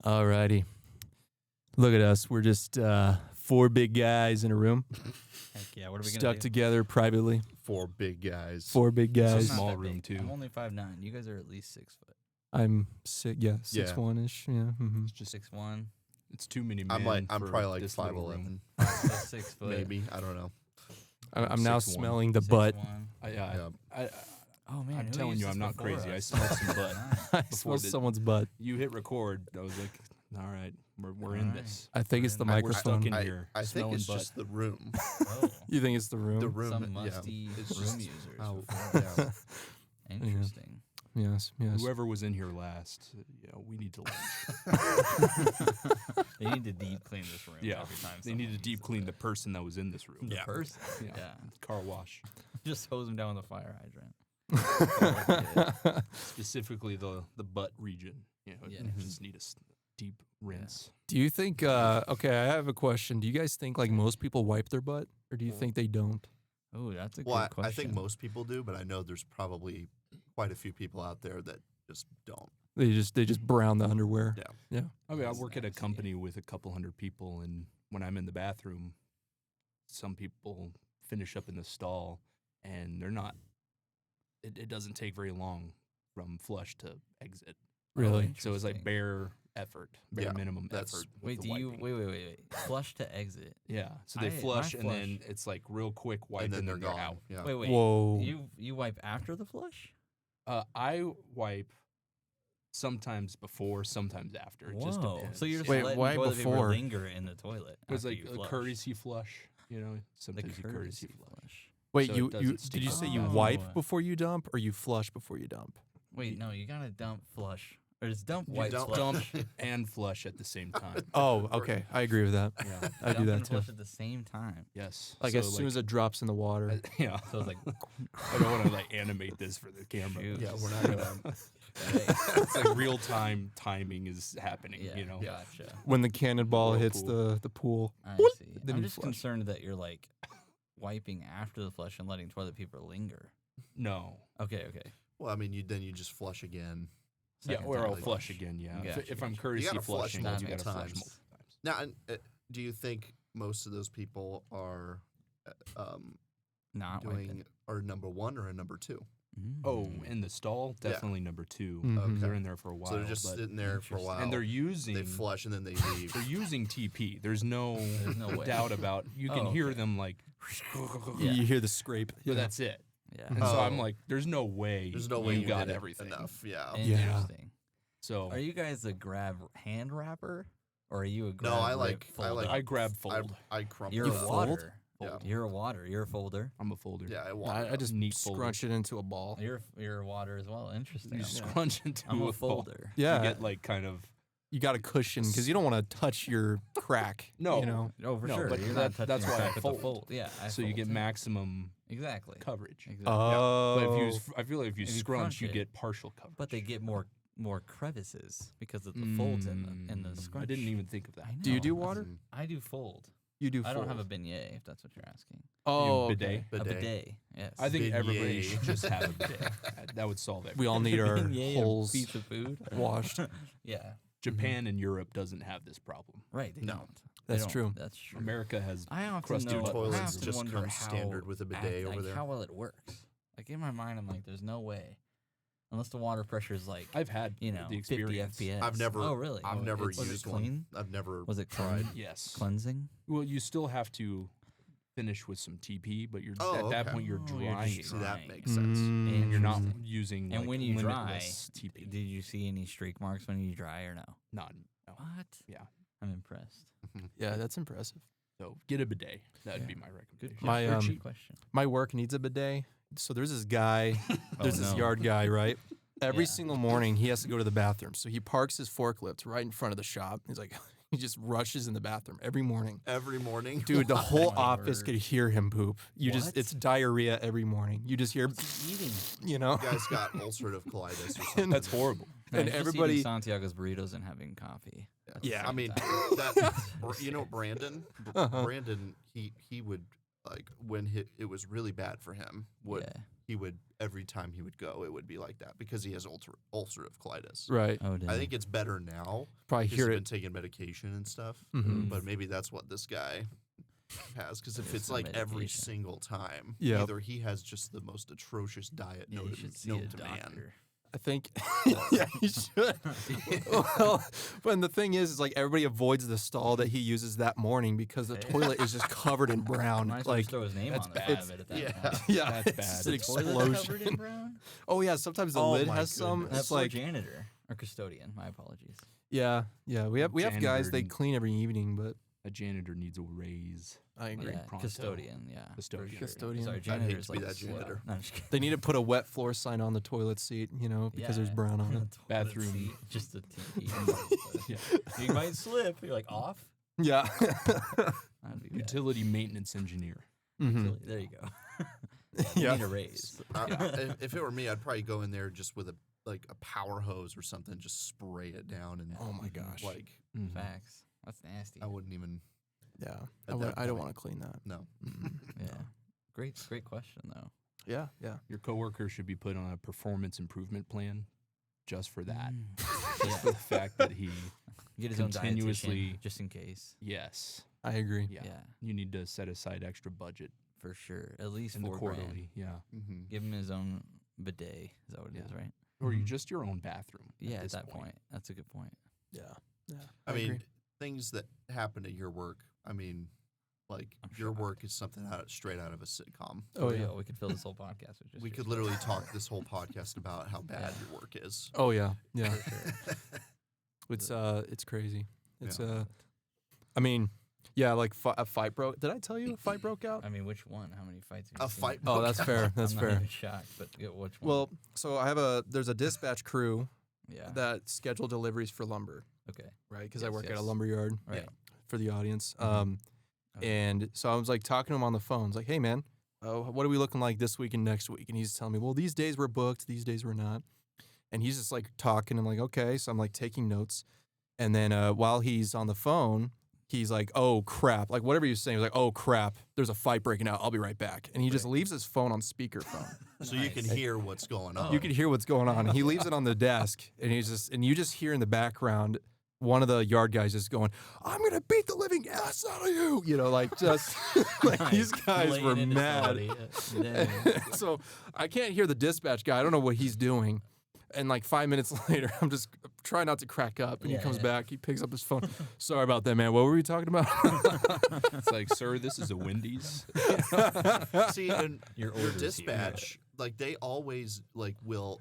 Alrighty. Look at us. We're just four big guys in a room, Heck yeah, what are we stuck gonna do? together privately. Four big guys. Four big I'm guys. not Small that room, big. too. I'm only 5'9". You guys are at least 6 foot. I'm 6'1"-ish. Yeah. Mm-hmm. It's just 6'1". it's too many men. I'm for probably like this little room. 5'11", So 6 foot. maybe. I don't know. I'm now 6'1". smelling the butt. 6'1". Oh man, I'm who telling used you, this I'm not before crazy. I us? smelled some butt. I Before smell the- someone's butt. You hit record. I was like, all right, we're in Alright. this. I think it's the We're microphone. stuck in I, here. I think smelling it's butt. just the room. Oh, You think it's the room? The room. some musty yeah. It's room just users. how- before. yeah. Interesting. Yes. Whoever was in here last, we need to lunch. They need to deep clean this room. Yeah, every time they need to someone deep uses clean it. the person that was in this room. The Yeah, person. Yeah. Yeah. Car wash. Just hose them down with a fire hydrant. Specifically the butt region. You know, Yeah. you just need a deep rinse. Do you think, okay, I have a question. Do you guys think like most people wipe their butt or do you think they don't? Oh, that's a Well, good question. I think most people do, but I know there's probably quite a few people out there that just don't. They just brown the underwear. Yeah. I mean, I That's work at a nasty. company with a couple hundred people, and when I'm in the bathroom, some people finish up in the stall, and they're not. It doesn't take very long from flush to exit. Really? So it's like Interesting. bare effort, bare Yeah, minimum that's- effort. with Wait, the do you wiping. wait? Flush to exit. Yeah. So they my flush, and then flush- it's like real quick wipe, And then they're they're gone. out. Yeah. Wait. Whoa. You wipe after the flush? I wipe sometimes before, sometimes after. It just Whoa. depends. So you're just Wait, letting why toilet paper before? linger in the toilet. It was after like you a flush. courtesy flush. You know, The sometimes you courtesy courtesy flush. flush. Wait, So it you doesn't stick did you on say the you bathroom. wipe before you dump or you flush before you dump? Wait, no, you gotta dump flush. Or just dump You wipe don't flush. Dump and flush at the same time. Oh, okay. I agree with that. Yeah. I do Dump that and too. flush at the same time. Yes. Like So, as soon as it drops in the water. yeah. So it's like, I don't want to like animate this for the camera. Shoot. Yeah, we're not gonna. It's like real time timing is happening. yeah, You know. gotcha. When the cannonball hits Whirlpool. the pool. I Whoop, see. then I'm you just flush. concerned that you're like wiping after the flush and letting toilet paper linger. No. Okay. Well, I mean, you just flush again. Yeah, Second or time I'll flush. flush again. Yeah. Gotcha, If I'm gotcha. courtesy gotta flush flushing, multiple you gotta flush times. multiple times. Now, do you think most of those people are Not doing are number one or a number two? Oh, in the stall, Yeah. definitely number 2. Mhm. Okay. They're in there for a while. So they're just but- sitting there for a Interesting. while. and they're using they flush and then they leave. they're using TP. There's no There's no way. doubt about. You can Oh, hear okay. them like. Yeah. You hear the scrape. But that's it. Yeah. And so I'm Oh. like, there's no way. There's no way you you got did it everything. enough. Yeah. Interesting. So Are you guys a grab hand wrapper, or are you a grab? No, I rip like- folder? I grab fold. I crumple. You're You a that. fold? water. Yeah. You're a water. You're a folder. I'm a folder. Yeah, I I want. just Neat folder. scrunch it into a ball. You're a water as well. Interesting. You I'm- scrunch into I'm a ball. folder. Yeah. You get like kind of You got a cushion because you don't want to touch your crack. No. You know. Oh, for No, sure. but You're that- not touching that's your why I crack with the fold. fold. Yeah. I so you fold get too. maximum exactly. coverage. Exactly. Oh. But if you, I feel like if you If you scrunch, crunch you it, get partial coverage. But they get more crevices because of the folds in the scrunch. I didn't even think of that. I Do you know, do that's- water? I do fold. You do. I don't have a fold. beignet, if that's what you're asking. Oh, bidet? okay. A bidet. Yes. I think everybody Beignet. should just have a bidet. That would solve it. We all need our Beignet, a holes piece of food. washed. Yeah. Japan and Europe doesn't have this problem. Right. They No. don't. They That's don't. true. That's true. America has I often crusty know, I toilets often just wonder come how, standard with a bidet over there. How well it works. Like in my mind, I'm like, there's no way, unless the water pressure is like, I've had you know, the 50 experience. FPS. I've never. Oh, really? I've Oh, never was it used clean? one. I've never Was it tried. Yes. Cleansing? Well, you still have to finish with some TP, but you're Oh, at that okay. point you're Oh, you're drying. just See, that Drying. makes sense. Mm. You're not Interesting. using And like, when you dry, limitless TP. did you see any streak marks when you dry or no? Not. No. What? Yeah. I'm impressed. Yeah, that's impressive. So get a bidet. That would Yeah. be my recommendation. My, Very um, cheap question. My work needs a bidet. So there's this guy, there's this no. yard guy, right? Every Yeah. single morning he has to go to the bathroom. So he parks his forklift right in front of the shop. He's like, he just rushes in the bathroom every morning. Every morning, Dude, the whole my office word. could hear him poop. You just, What? it's diarrhea every morning. You just hear, Eating. you know? you guys got ulcerative colitis or something. That's horrible. And Just everybody- eating Santiago's burritos and having coffee. at the Yeah. I same mean, time. you know, Brandon. Uh-huh. Brandon, he would like when it was really bad for him. Would Yeah. he would every time he would go, it would be like that because he has ulcerative colitis. Right. Oh, damn. I think it's better now. Probably He's hear been it. taking medication and stuff, Mhm. but maybe that's what this guy has. Because if It's it's the like every medication. single time, Yep. either he has just the most atrocious diet Yeah, you known, should see known a to man. doctor. I think, yeah, you should. Well, but the thing is like everybody avoids the stall that he uses that morning because the toilet is just covered in brown. Might as well just Like, throw his name that's on the bad. side of it at that Yeah. point. yeah, That's it's bad. just an The Toilet covered in explosion. brown? Oh yeah, sometimes the Oh lid my has some. goodness. That's It's like, janitor or custodian. My apologies. yeah. We have guys Janitor they and- clean every evening, but A janitor needs a raise. I agree. Yeah, pronto. custodian. Yeah, for Custodian. sure. Custodian. Sorry, I'd hate janitor's to be like that slow. janitor. No, I'm just kidding. They need to put a wet floor sign on the toilet seat, because there's Yeah. brown on it. Toilet Bathroom. seat, just a TP. Yeah. You might slip. You're like off. Yeah. That'd be bad. Utility maintenance engineer. Mhm. There you go. Yeah. You need a raise. If it were me, I'd probably go in there just with a power hose or something, just spray it down, and Oh my gosh. like Mhm. Facts. That's nasty. I wouldn't even. Yeah. At that I don't point. want to clean that. No. Mm. Yeah. Great question though. Yeah. Yeah. Your coworker should be put on a performance improvement plan just for that. Mm. Just for the fact that he, Get his own Continuously- dietitian, just in case. yes. I agree. Yeah. Yeah, You need to set aside extra budget for sure. At least in the $4,000. quarterly. Yeah. Mm-hmm. Give him his own bidet. Is that what it is, Yeah. right? Or you Mhm. just your own bathroom. Yeah, at this that point. That's a good point. Yeah. Yeah. I mean, agree. things that happen at your work. I mean, like I'm your shocked. work is something straight out of a sitcom. Oh, For yeah. real, we could fill this whole podcast with just We your could story. literally talk this whole podcast about how bad Yeah. your work is. Oh yeah. Yeah. For sure. It's crazy. It's Yeah. I mean, yeah, like a fight broke. Did I tell you a fight broke out? I mean, which one? How many fights have you A seen? fight Oh, that's fair. That's I'm not fair. even shocked, but which one? Well, so I have there's a dispatch crew yeah. that schedule deliveries for lumber, Okay. right? Because I Yes, work at a yes. lumber yard Right. for the audience. Mhm. Okay. And so I was like talking to him on the phone. I was like, hey man, what are we looking like this week and next week? And he's telling me, well, these days we're booked, these days we're not. And he's just like talking. I'm like, okay. So I'm like taking notes. And then while he's on the phone, he's like, oh crap. Like whatever he was saying, he was like, oh crap, there's a fight breaking out. I'll be right back. And he just leaves his phone on speakerphone. So you can Nice. hear what's going on. You can hear what's going on. And he leaves it on the desk. And you just hear in the background one of the yard guys just going, I'm going to beat the living ass out of you. Like just, like these Nice. guys Laying were into mad. somebody. Damn. So I can't hear the dispatch guy. I don't know what he's doing. And like 5 minutes later, I'm just trying not to crack up. And he Yeah, comes yeah. back. He picks up his phone. Sorry about that, man. What were we talking about? It's like, sir, this is a Wendy's. See, and Your your orders here. dispatch, like they always will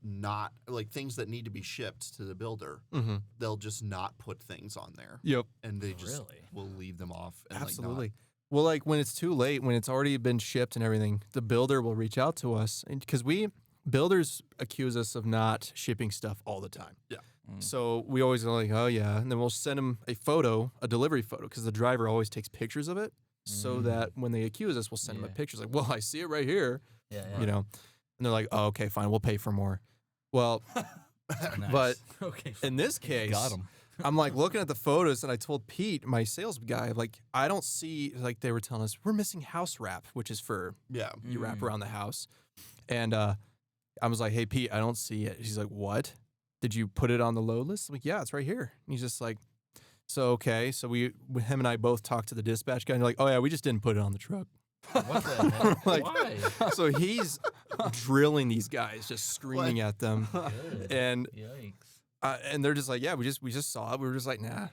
not like things that need to be shipped to the builder. Mm-hmm. They'll just not put things on there, Yep. and they Oh, just really? will leave them off. And Absolutely. Well, like when it's too late, when it's already been shipped and everything, the builder will reach out to us. And because builders accuse us of not shipping stuff all the time. Mm. So we always go like, oh yeah. And then we'll send them a delivery photo, because the driver always takes pictures of it. So Mm. that when they accuse us, we'll send them Yeah. a picture. It's like, well, I see it right here, Yeah, And they're like, oh, okay, fine. We'll pay for more. Well, Nice. but okay. in this case, Got him. I'm like looking at the photos, and I told Pete, my sales guy, like, I don't see, like they were telling us, we're missing house wrap, which is for Yeah, you wrap Mm. around the house. And I was like, hey, Pete, I don't see it. He's like, what? Did you put it on the load list? I'm like, yeah, it's right here. And he's just like, so, okay. So him and I both talked to the dispatch guy, and they're like, oh yeah, we just didn't put it on the truck. What the hell? Like- Why? So he's drilling these guys, just screaming at them. Good. And Yikes. they're just like, yeah, we just saw it. We were just like, nah.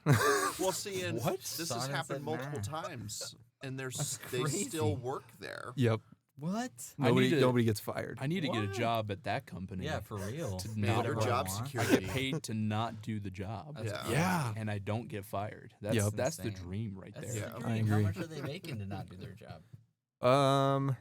Well, see, and What? this has Simon happened said multiple nah. times, and they crazy. still work there. Yep. What? Nobody gets fired. I need to get a What? job at that company. Yeah, for real. To Man, not your run. job I want. I security. get paid to not do the job. That's Yeah. great. Yeah. And I don't get fired. That's Yep. that's the Insane. dream right That's there. the Yeah. I dream. agree. How much are they making to not do their job?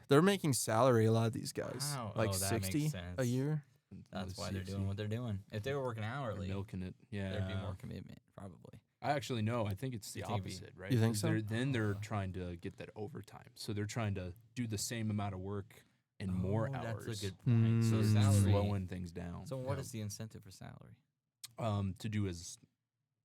They're making salary, a lot of these guys. Wow. Like Oh, that makes 60 a sense. year. That's why they're 60. doing what they're doing. If they were working They're hourly, milking it. Yeah. there'd be more commitment, probably. I actually know. I think it's the You think it'd be- opposite, right? You think 'Cause so? Then they're trying to get that overtime. So they're trying to do the same amount of work in more Oh, hours. That's a good point. So Mm. salary. Slowing things down. So what Yeah. is the incentive for salary? To do is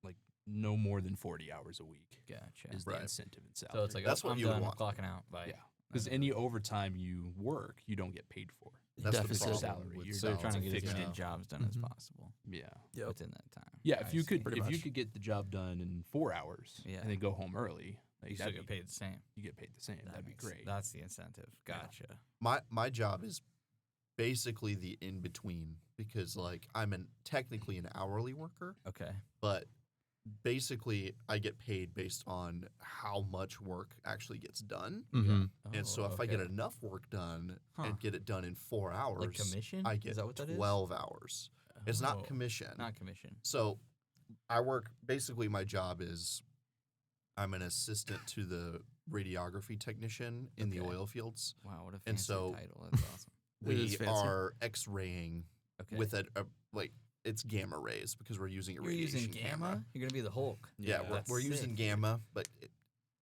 like no more than 40 hours a week Gotcha. is the Right. incentive in salary. So it's like, That's oh, what I'm you would done want. clocking out by Yeah. Because any overtime you work, you don't get paid for. That's the Deficit. problem Salary. with You're So you're trying to salary. get as fixed many in. jobs done as Mhm. possible Yeah. Yep. within that time. Yeah, I if you see. could Pretty if you much. could get the job done in 4 hours Yeah. and then go home early, like, you still that'd get be- paid the same. you get paid the same. That'd be great. That's the incentive. Gotcha. My job is basically the in between because like technically an hourly worker, Okay. but basically I get paid based on how much work actually gets done. Mm-hmm. And so Oh, if I get okay. enough work done Huh. and get it done in 4 hours, Like commission? I Is get that what that is? 12 hours. It's Oh, not commission. Not commission. So I work basically my job is I'm an assistant to the radiography technician in the Okay. oil fields. Wow, what a fancy And so- title. That's awesome. It is We fancy. are x-raying Okay. with a like it's gamma rays because we're using a You're radiation using gamma? You're gonna be the Hulk. Yeah, That's we're using sick. gamma, but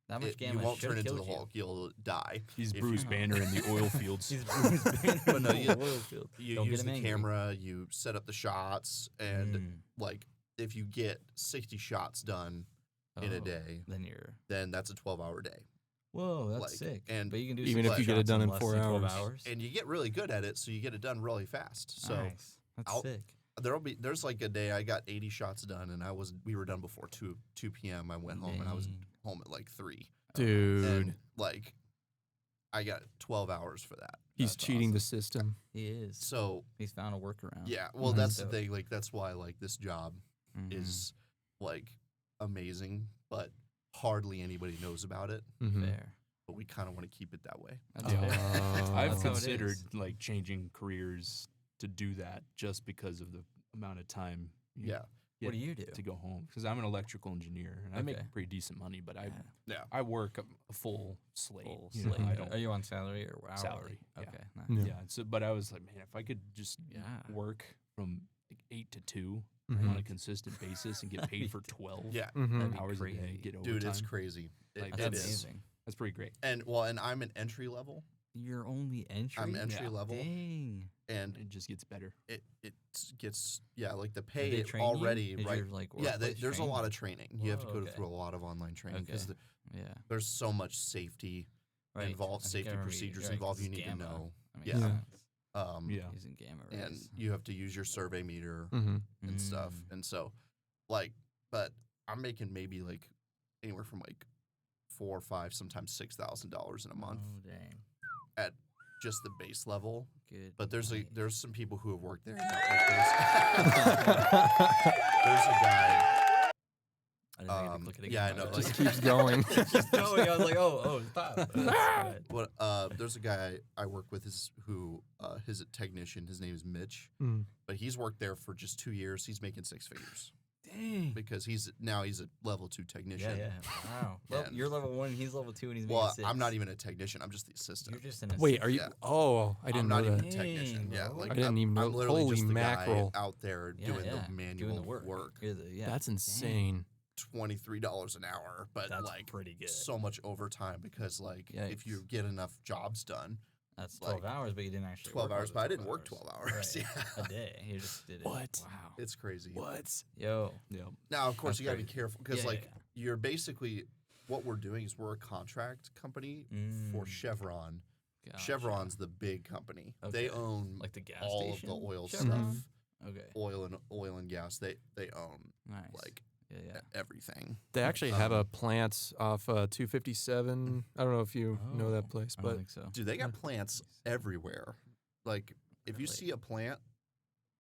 That much you gamma won't turn should've into the killed you. Hulk. You'll die. He's if Bruce you- Banner in the oil fields. He's Bruce Banner But in no, the you- oil field. You Don't use get the him angry. camera, you set up the shots, and Mm. like if you get 60 shots done in a Oh, day, then you're. then that's a 12-hour day. Whoa, that's Like, sick. and but you can do even 60 if you get it shots done in less 4 than 12 hours. hours. And you get really good at it, so you get it done really fast. So Nice. That's I'll- sick. there's like a day I got 80 shots done, and we were done before 2 p.m. I went home, and I was Dang. home at like 3. Dude, And like I got 12 hours for that. he's That's cheating the awesome. system. He is. So He's found a workaround. yeah, well Mhm. that's the Dope. thing. Like that's why like this job Mhm. is like amazing, but hardly anybody knows about it. Mhm. fair. But we kind of want to keep it that way. That's Yeah. fair. I've That's how it considered is. like changing careers to do that just because of the amount of time you Yeah, get What do you do? to go home. Because I'm an electrical engineer and I make Okay. pretty decent money, but Yeah. yeah. I work a full slate. Full you know, slate. I don't. Are you on salary or hourly? Salary, yeah. Okay. Nice. Yeah. Yeah. So, but I was like, man, if I could just Yeah. work from like 8 to 2 Mhm. on a consistent basis and get paid for 12 Yeah, Mhm. That'd be hours a day, crazy. get overtime. dude, it's crazy. Like, It That's is. amazing. That's pretty great. And I'm an entry level. You're only entry. I'm entry level, Dang. and It just gets better. it gets like the Did pay they train you? already Is right. your, like, Yeah, workplace there's a trained? lot of training. You have to Whoa, go okay. through a lot of online training because Okay. Yeah. there's so much safety Right. involved, I think I safety remember procedures you're right, involved 'cause you need to gamma. know. That makes Yeah. sense. Yeah. Using gamma And rays. you have to use your survey meter Mhm. and stuff. Mm. And so, like, but I'm making maybe like anywhere from like $4,000, $5,000, sometimes $6,000 in a month Oh dang. at just the base level. Good. But there's night. there's some people who have worked there. There's a guy. I didn't mean to click it again. yeah, I by know, the it way. Just keeps going. It's just going. I was like, oh, stop. That's good. What there's a guy I work with who his technician. His name is Mitch, Mm. but he's worked there for just 2 years. He's making 6 figures Dang. because he's a level 2 technician. Yeah. Wow. Well, And- you're level 1. He's level 2, and he's Well, making 6. I'm not even a technician. I'm just the assistant. You're just an Wait, are you? Yeah. Oh, I didn't I'm know not even that. a technician. Dang, Yeah, bro. like I didn't even know. I'm literally Holy just the mackerel. guy out there Yeah, doing yeah. the manual doing the work. You're the, yeah. That's Dang. insane. $23 an hour, but That's like pretty good. so much overtime because like if you Yikes. get enough jobs done, That's like, 12 hours, but you didn't actually 12 work all hours, the but I didn't 12 work 12 hours. Right. Yeah. A day. You just did it. What? Wow. It's crazy. What? Yo. Yeah. Now, of course, That's you gotta be crazy. careful because Yeah, like yeah. you're basically what we're doing is we're a contract company for Mm. Chevron. Gotcha. Chevron's the big company. They Okay. own like the gas all station. of the oil Chevron? stuff, Okay. oil and gas. They own Nice. like yeah. everything. They actually have a Um, plant off 257. I don't know if you know Oh, that place, I don't but think so. Dude, they got plants everywhere. Like if you Really? see a plant,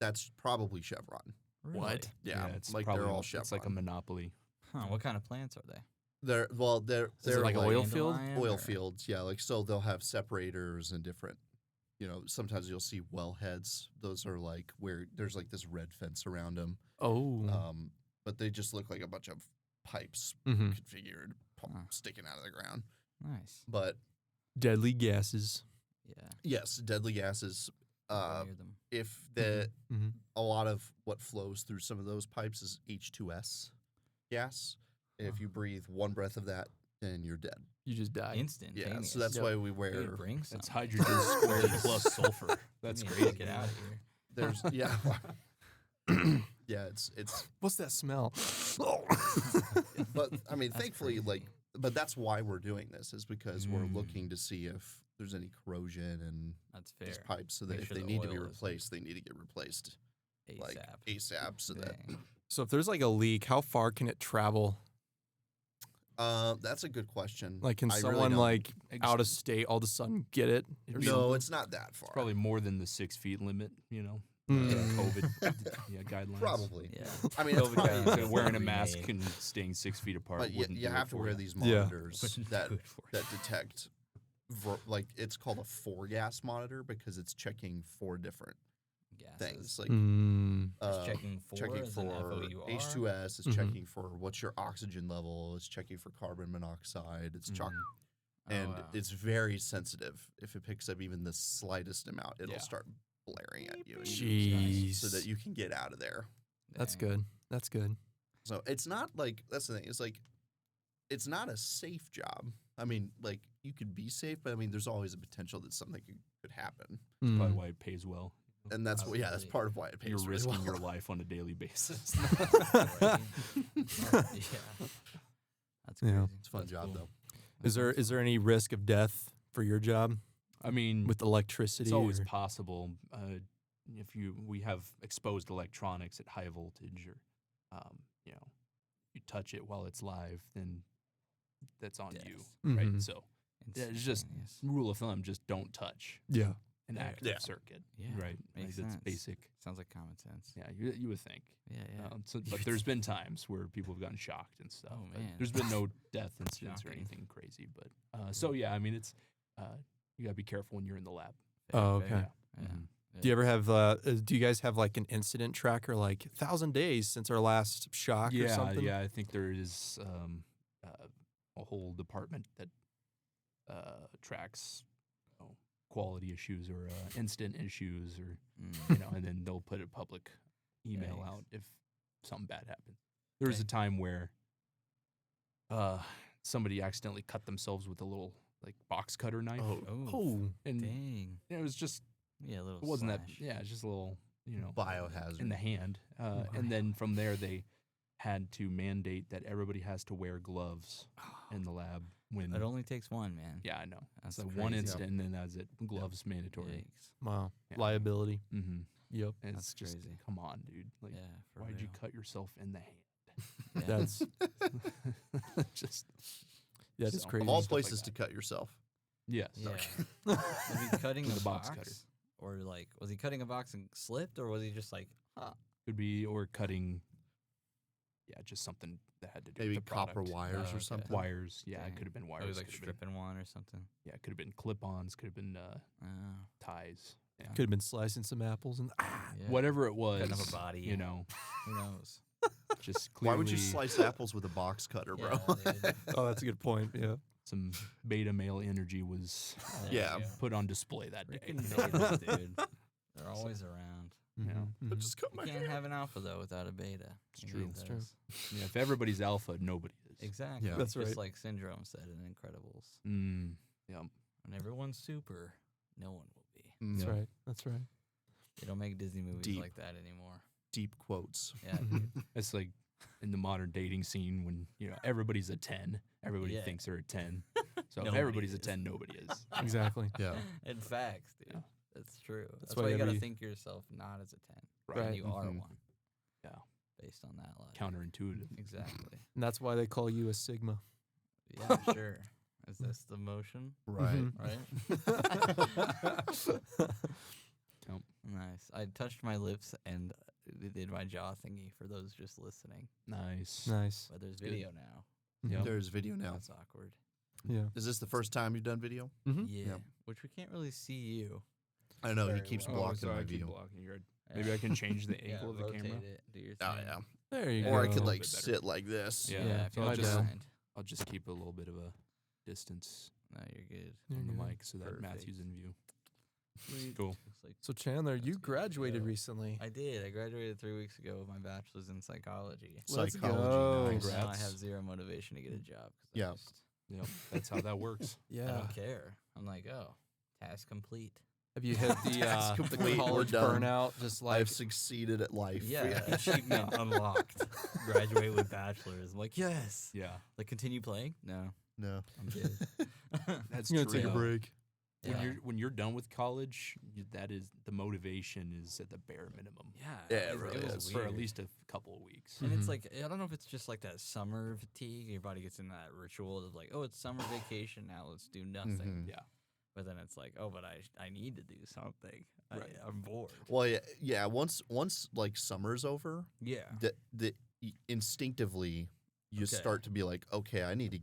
that's probably Chevron. What? Yeah, it's like probably, they're all It's like a Chevron. monopoly. Huh, what kind of plants are they? They're Is it they're like an oil field? Dandelion oil or- fields, yeah. Like so, they'll have separators and different. You know, sometimes you'll see well heads. Those are like where there's like this red fence around them. oh, But they just look like a bunch of pipes hmm configured, Huh. sticking out of the ground. Nice. But deadly gases. Yeah. yes, deadly gases. Never near them. If the hmm a lot of what flows through some of those pipes is H2S gas. If you breathe one breath of that, then you're dead. You just die. Instantaneous. Yeah, so that's Yep. why we You wear. need to bring some. That's hydrogen squared plus sulfur. That's You need crazy. to Get out of here. There's yeah, yeah. It's What's that smell? but I mean, thankfully, crazy. like but that's why we're doing this, is because we're Mm. looking to see if there's any corrosion and That's fair. these pipes, so that Make if sure they the need to be oil isn't replaced, they need to get replaced ASAP. like ASAP. So that Dang. So if there's like a leak, how far can it travel? that's a good question. Like, can I really someone don't- like out of state all of a sudden get it? It'd or be- No, something? it's not that far. Probably more than the 6 feet limit, Mm. COVID guidelines. Probably. Yeah. I mean, it's COVID probably, guidelines. So wearing a Remade. mask and staying 6 feet apart. but wouldn't you do have it to for wear you. these Yeah. monitors Wouldn't that do it for you. that detect, like it's called a 4-gas monitor because it's checking 4 different Gases. things. Like Mm. It's checking for checking as in for FOUR? H2S. It's Mhm. checking for what's your oxygen level. It's checking for carbon monoxide. It's Mhm. and wow. it's very sensitive. If it picks up even the slightest amount, it'll Yeah. start blaring at you, and Jeez. so that you can get out of there. That's Dang. good. That's good. So it's not like, that's the thing. It's like, it's not a safe job. I mean, like you could be safe, but I mean, there's always a potential that something could happen, Mm. Probably why it pays well. and that's what. Yeah, that's Probably. part of why it pays. You're really risking well. your life on a daily basis. Right? Yeah. That's crazy. Yeah. It's a fun That's job cool. though. Is there any risk of death for your job I mean, with electricity? it's always or- possible. If we have exposed electronics at high voltage, or you touch it while it's live, then that's on you, Death. right? Mhm. So yeah, it's just Instantaneous. rule of thumb: just don't touch Yeah. an Yeah. active Yeah. circuit, Yeah, right? makes That's sense. basic. Sounds like common sense. Yeah, you would think. Yeah. But there's been times where people have gotten shocked and stuff. Oh, but man. there's been no death incidents or Shocking. anything crazy. But so yeah, I mean, it's you gotta be careful when you're in the lab. Oh, Fair, okay. Yeah. Mhm. Do you ever have? Do you guys have like an incident tracker, like 1,000 days since our last shock or Yeah, something? yeah. I think there is a whole department that tracks quality issues or instant issues, or Mm. and then they'll put a public email Yikes. out if something bad happens. There was a Dang. time where somebody accidentally cut themselves with a little like box cutter knife, Oh, Oh. and Dang. it was just Yeah, a little it wasn't slash. that yeah, it's just a little biohazard. in the hand, and then from there they had to mandate that everybody has to wear gloves in the lab when It only takes one, man. yeah, I know. That's So one crazy. incident, and then that's it. Gloves mandatory. Yikes. Wow. Yeah. Liability. Mm-hmm. Yep. And That's it's just crazy. come on, dude. Like, Yeah. For why'd you real. cut yourself in the hand? Yeah. That's Just that is So, crazy. of all stuff like places that. to cut yourself. yes. Yeah. Was he cutting With the a box box, cutter. or like was he cutting a box and slipped, or was he just like, Could be or cutting. Yeah, just something that had to do Maybe with the copper product. wires Oh, or okay. something. Wires. Yeah, Dang. it could have been oh, wires. he was like could have been- stripping one or something? yeah, it could have been clip-ons. Could have been Oh, ties. Yeah. Could have been slicing some apples and yeah. Whatever it was. Cutting up a body. You know, Who knows? just Why clearly would you slice apples with a box cutter, bro? Yeah, dude. oh, that's a good point. Yeah. some beta male energy was There Yeah. you go. put on display that day. Freaking betas, dude. They're always around. Yeah. Mhm. Just cut You my can't hair. have an alpha though without a beta. It's You true. need It's true. those. Yeah, if everybody's alpha, nobody is. Exactly. Yeah. That's Just right. like Syndrome said in Incredibles. Yeah. When everyone's super, no one will be. That's Yeah. right. That's right. They don't make Disney movies Deep. like that anymore. Deep quotes. Yeah. Mhm. dude. It's like in the modern dating scene when everybody's a 10. Everybody Yeah. thinks they're a 10. So if Nobody everybody's a is. 10, nobody is. Exactly. Yeah. In facts, dude. Yeah. That's true. That's why why you you gotta gotta be- think yourself not as a 10. Right. And you are Mhm. one. Yeah. Based on that logic. Counterintuitive. Exactly. And that's why they call you a Sigma. Yeah, sure. Is this the motion? Right. Mhm. Right? Nice. I touched my lips and did my jaw thingy for those just listening. Nice. Nice. But there's good. video now. Yep. There's video now. That's awkward. Yeah. Is this the first time you've done video? Mm-hmm. Yeah. Which we can't really see you. I know he Very keeps well. blocking sorry, my I keep view. blocking your. Maybe I can change the Yeah, angle of the rotate camera. it. Do your Oh thing. yeah. There you Yeah, go. Or I a could little like bit better. sit like this. Yeah. Yeah, if you my don't bad. mind. I'll just keep a little bit of a distance No, you're good. You're from the good. mic so that Perfect. Matthew's in view. Sweet. Cool. Looks like So Chandler, you That's good. graduated Yeah. recently. I did. I graduated 3 weeks ago with my bachelor's in psychology. Let's Psychology. go. Nice. Now I Congrats. have zero motivation to get a job. 'Cause I Yeah. just- Yep. That's how that works. I Yeah. don't care. I'm like, oh, task complete. Have you hit the That's the complete. We're college done. burnout? Just like I've succeeded at life. Yeah, achievement unlocked. Graduate with bachelor's. I'm like, yes. Yeah. Like, continue playing? No. No. I'm good. That's I'm gonna true. take a break. Yeah. When you're done with college, that is the motivation is at the bare minimum. Yeah, Yeah, it really was is. For at weird. least a couple of weeks. And it's Mhm. like, I don't know if it's just like that summer fatigue. Your body gets in that ritual of like, oh, it's summer vacation now. Let's do nothing. Mhm. Yeah. But then it's like, oh, but I need to do something. Right. I'm bored. Well, yeah. Once like summer's over, Yeah. instinctively you Okay. start to be like, okay, I need to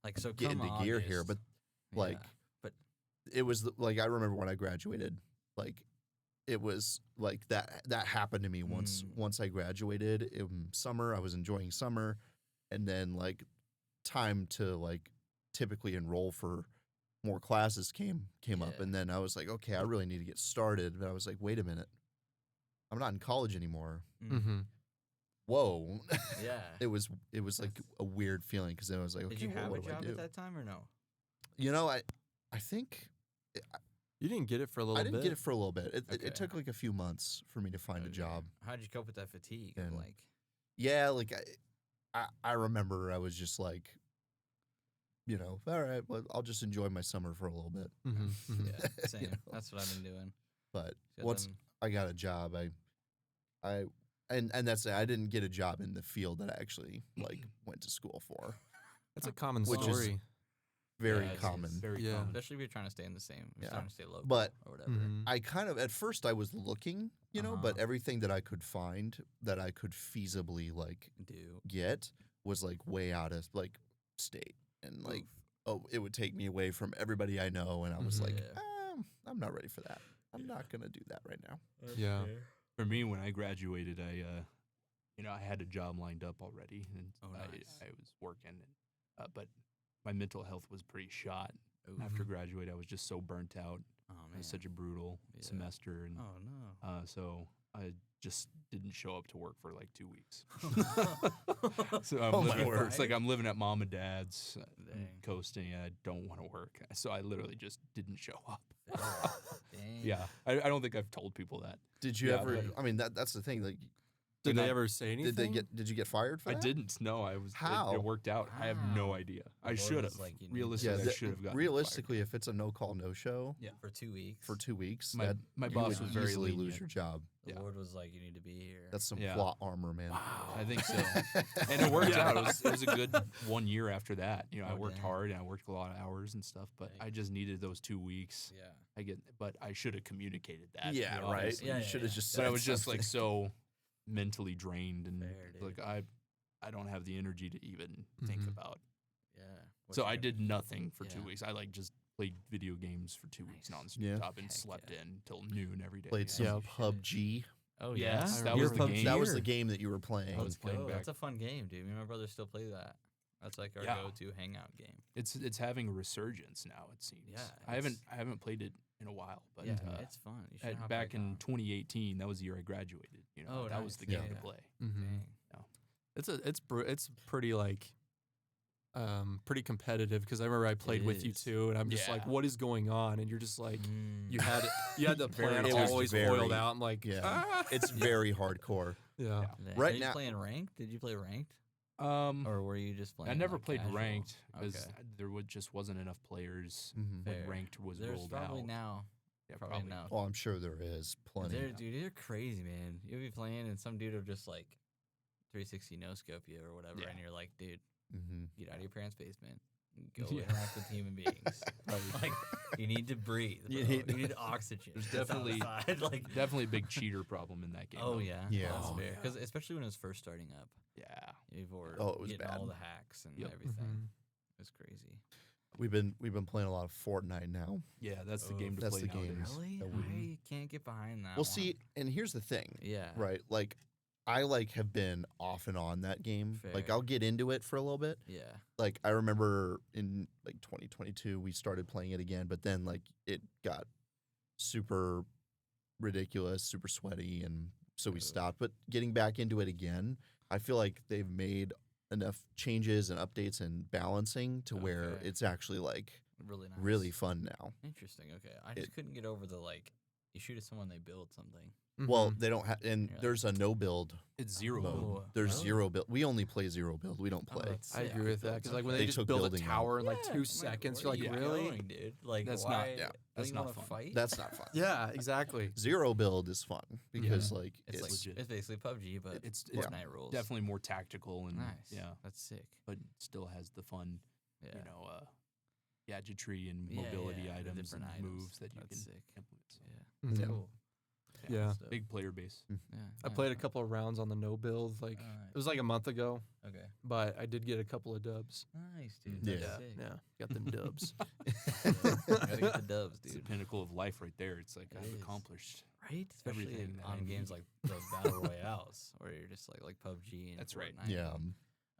Like, so get come into gear here. August- But like, yeah. But it was like I remember when I graduated, like it was like that happened to me once I graduated in summer. I was enjoying summer, and then like time to like typically enroll for more classes came up, Yeah. and then I was like, okay, I really need to get started. But I was like, wait a minute, I'm not in college anymore. Mm-hmm. Whoa. yeah. It was like That's- a weird feeling because then I was like, okay, Did you well, have a what do I job do? at that time or no? You know, I think You didn't get it for a little I didn't bit. get it for a little bit. It Okay. took like a few months for me to find a Okay. job. How'd you cope with that fatigue? Of And- like, Yeah, like I remember I was just like, you know, all right, well, I'll just enjoy my summer for a little bit. Mhm, mhm. yeah, same. You know? That's what I've been doing. But So once then- I got a job, and that's it. I didn't get a job in the field that I actually like went to school for. That's a common Which is story. Very Yeah, it's common. Very Yeah. common. especially if you're trying to stay in the same, Yeah. trying to stay local, But- or whatever. Mhm. I kind of at first I was looking, you know, but Uh-huh. everything that I could find that I could feasibly like Do get was like way out of like state and like it would take me away from everybody I know, and I was Mhm. like, Yeah. I'm not ready for that. I'm not gonna do that right now. Yeah. For me, when I graduated, I had a job lined up already, and Oh, nice. I was working, but my mental health was pretty shot. Oof. After graduate, I was just so burnt out. Oh It man. was such a brutal Yeah. semester, and Oh no. so I just didn't show up to work for like 2 weeks. Oh So I'm Oh, my living, word. it's like I'm living at mom and dad's, Dang. coasting. And I don't want to work, so I literally just didn't show up. Dang. Yeah, I don't think I've told people that. Did you Yeah, ever? but- I mean, that's the thing. Like, Did When they I- ever say anything? did you get fired for I that? didn't. No, I was. How? It worked out. I have no Wow. idea. The I Lord should was have. like, you need to- Realistically, Yeah, I that- should have gotten realistically, if it's a no call, no show For 2 weeks. for 2 weeks, My- that my you boss would was very easily lose lenient. your job. The Yeah. Lord was like, you need to be here. That's some Yeah. plot armor, man. I think so. And it worked out. It was a good 1 year after that. I Oh, worked dang. hard and I worked a lot of hours and stuff, but Dang. I just needed those 2 weeks. yeah. But I should have communicated that. Yeah, right. obviously. Yeah, you yeah, should have yeah. just. But I said was just like something. so mentally drained and Fair, dude. like I don't have the energy to even think Mhm. about. Yeah. What So you I gonna- did nothing for 2 Yeah. weeks. I like just played video games for 2 weeks Nice. Yeah. nonstop and Heck slept yeah. in till noon every day. Played some Yeah. PUBG. Oh Yes, yeah. that was the game. That was the game that you were playing. I was playing That's back. a fun game, dude. Me and my brother still play that. That's like our Yeah. go-to hangout game. It's having a resurgence now. It seems. Yeah, I haven't played it in a while, but Yeah, it's fun. You should hop back in on. 2018, that was the year I graduated. Oh, that was nice. the game Yeah. to play. Mhm. Dang. It's pretty like pretty competitive because I remember I played with you is. too, and I'm just like, Yeah. what is going on? And you're just like, Mm. you had the Very- plan it was always very- oiled out. I'm like, Yeah. ah. It's very hardcore. yeah. Dang. Right Are you now- playing ranked? Did you play ranked, Um, or were you just playing? I never like, played casual? ranked because Okay. there just wasn't enough players Mhm. Fair. when ranked was There's rolled probably out. now. Yeah, Probably now. Oh, I'm sure there is plenty. Dude, they're crazy, man. You'll be playing, and some dude will just like 360 no scope you or whatever, Yeah. and you're like, dude, Mm-hmm. get out of your parents' basement. Go Yeah. interact with human beings. Like, you need to breathe. Bro. You You need- need, oxygen. There's That's definitely- outside. like, Definitely a big cheater problem in that game. oh though. yeah, Yeah. that's Oh, fair. yeah. Because especially when it was first starting up, Yeah. you were Oh, it was getting bad. all the hacks and Yep. everything. Mhm. It was crazy. We've been playing a lot of Fortnite now. Yeah, that's the Oh, game to that's play the nowadays. games. Really? that we- I can't get behind that. Well, one. see, and here's the thing, yeah, right? Like, I have been off and on that game. Like, Fair. I'll get into it for a little bit. yeah, Like, I remember in like 2022 we started playing it again, but then like it got super ridiculous, super sweaty, and so we Ugh. stopped. But getting back into it again, I feel like they've made enough changes and updates and balancing to where Okay. it's actually like really nice. really fun now. Interesting. Okay, I just couldn't get over the like you shoot at someone, they build something. Well, they don't have, and Yeah. there's a no build It's zero mode. build. There's Oh. zero build. We only play zero build. We don't Oh, play. that's I sick. agree with that because like when They they just took build a building tower in like Yeah, 2 I'm seconds, where you're like, are you really? going, dude? Like, That's why? not- yeah, don't that's you not wanna fun. Fight? That's not fun. Yeah, exactly. Zero build is fun because like It's like legit. it's basically PUBG, but It's Fortnite rules. definitely more tactical and Nice. yeah, That's sick. but still has the fun, Yeah. you know, gadgetry and Yeah, mobility yeah, the items and different items. moves that you That's can sick. implement. So, Yeah. Mhm. Cool. Yeah. So- big player base. Yeah. I played a couple of rounds on the no build. Like Alright. it was like a month ago, Okay. but I did get a couple of dubs. Nice, dude. Yeah. That's Yeah, sick. yeah, got them dubs. Gotta get the dubs, It's the dude. pinnacle of life right there. It's like It I've is. accomplished. Right? Especially everything that I on games need. like the battle royales, where you're just like PUBG and That's right. Fortnite yeah. and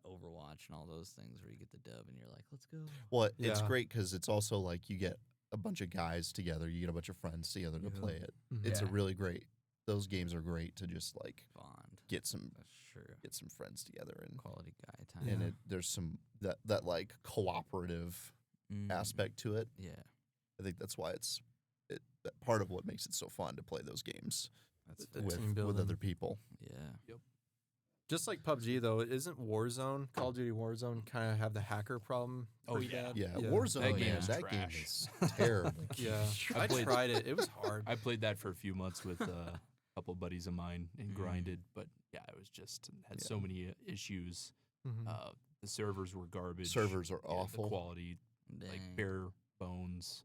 Overwatch and all those things, where you get the dub and you're like, let's go. Well, it's Yeah. great because it's also like you get a bunch of guys together, you get a bunch of friends together to Yeah. play it. Mhm. It's a Yeah. really great. Those games are great to just like Bond. get some That's true. friends together and Quality guy time. and Yeah. there's some that like cooperative Mm. aspect to it. Yeah. I think that's why that part of what makes it so fun to play those games That's The with team building. other people. yeah. Just like PUBG though, isn't Warzone, Call of Duty Warzone, kind of have the hacker problem? Oh, pretty yeah. bad? Yeah, Oh, Warzone, That man, game is that trash. game is terrible. Yeah, I I played- tried it. It was hard. I played that for a few months with a couple buddies of mine and Mm. grinded, but yeah, it was just had so many issues. Mhm. The servers were garbage. Servers are Yeah, awful. The quality, Dang. like bare bones.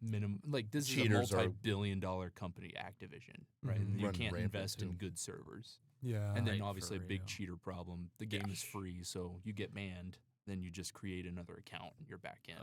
Minimum, like this Cheaters is a are- multi-billion-dollar company, Activision, right? Mhm. And you Running can't rampant, invest in too. good servers. Yeah, And then Right, obviously a for big real. cheater problem. The game is free, so you get banned, then you just create another account and you're back in.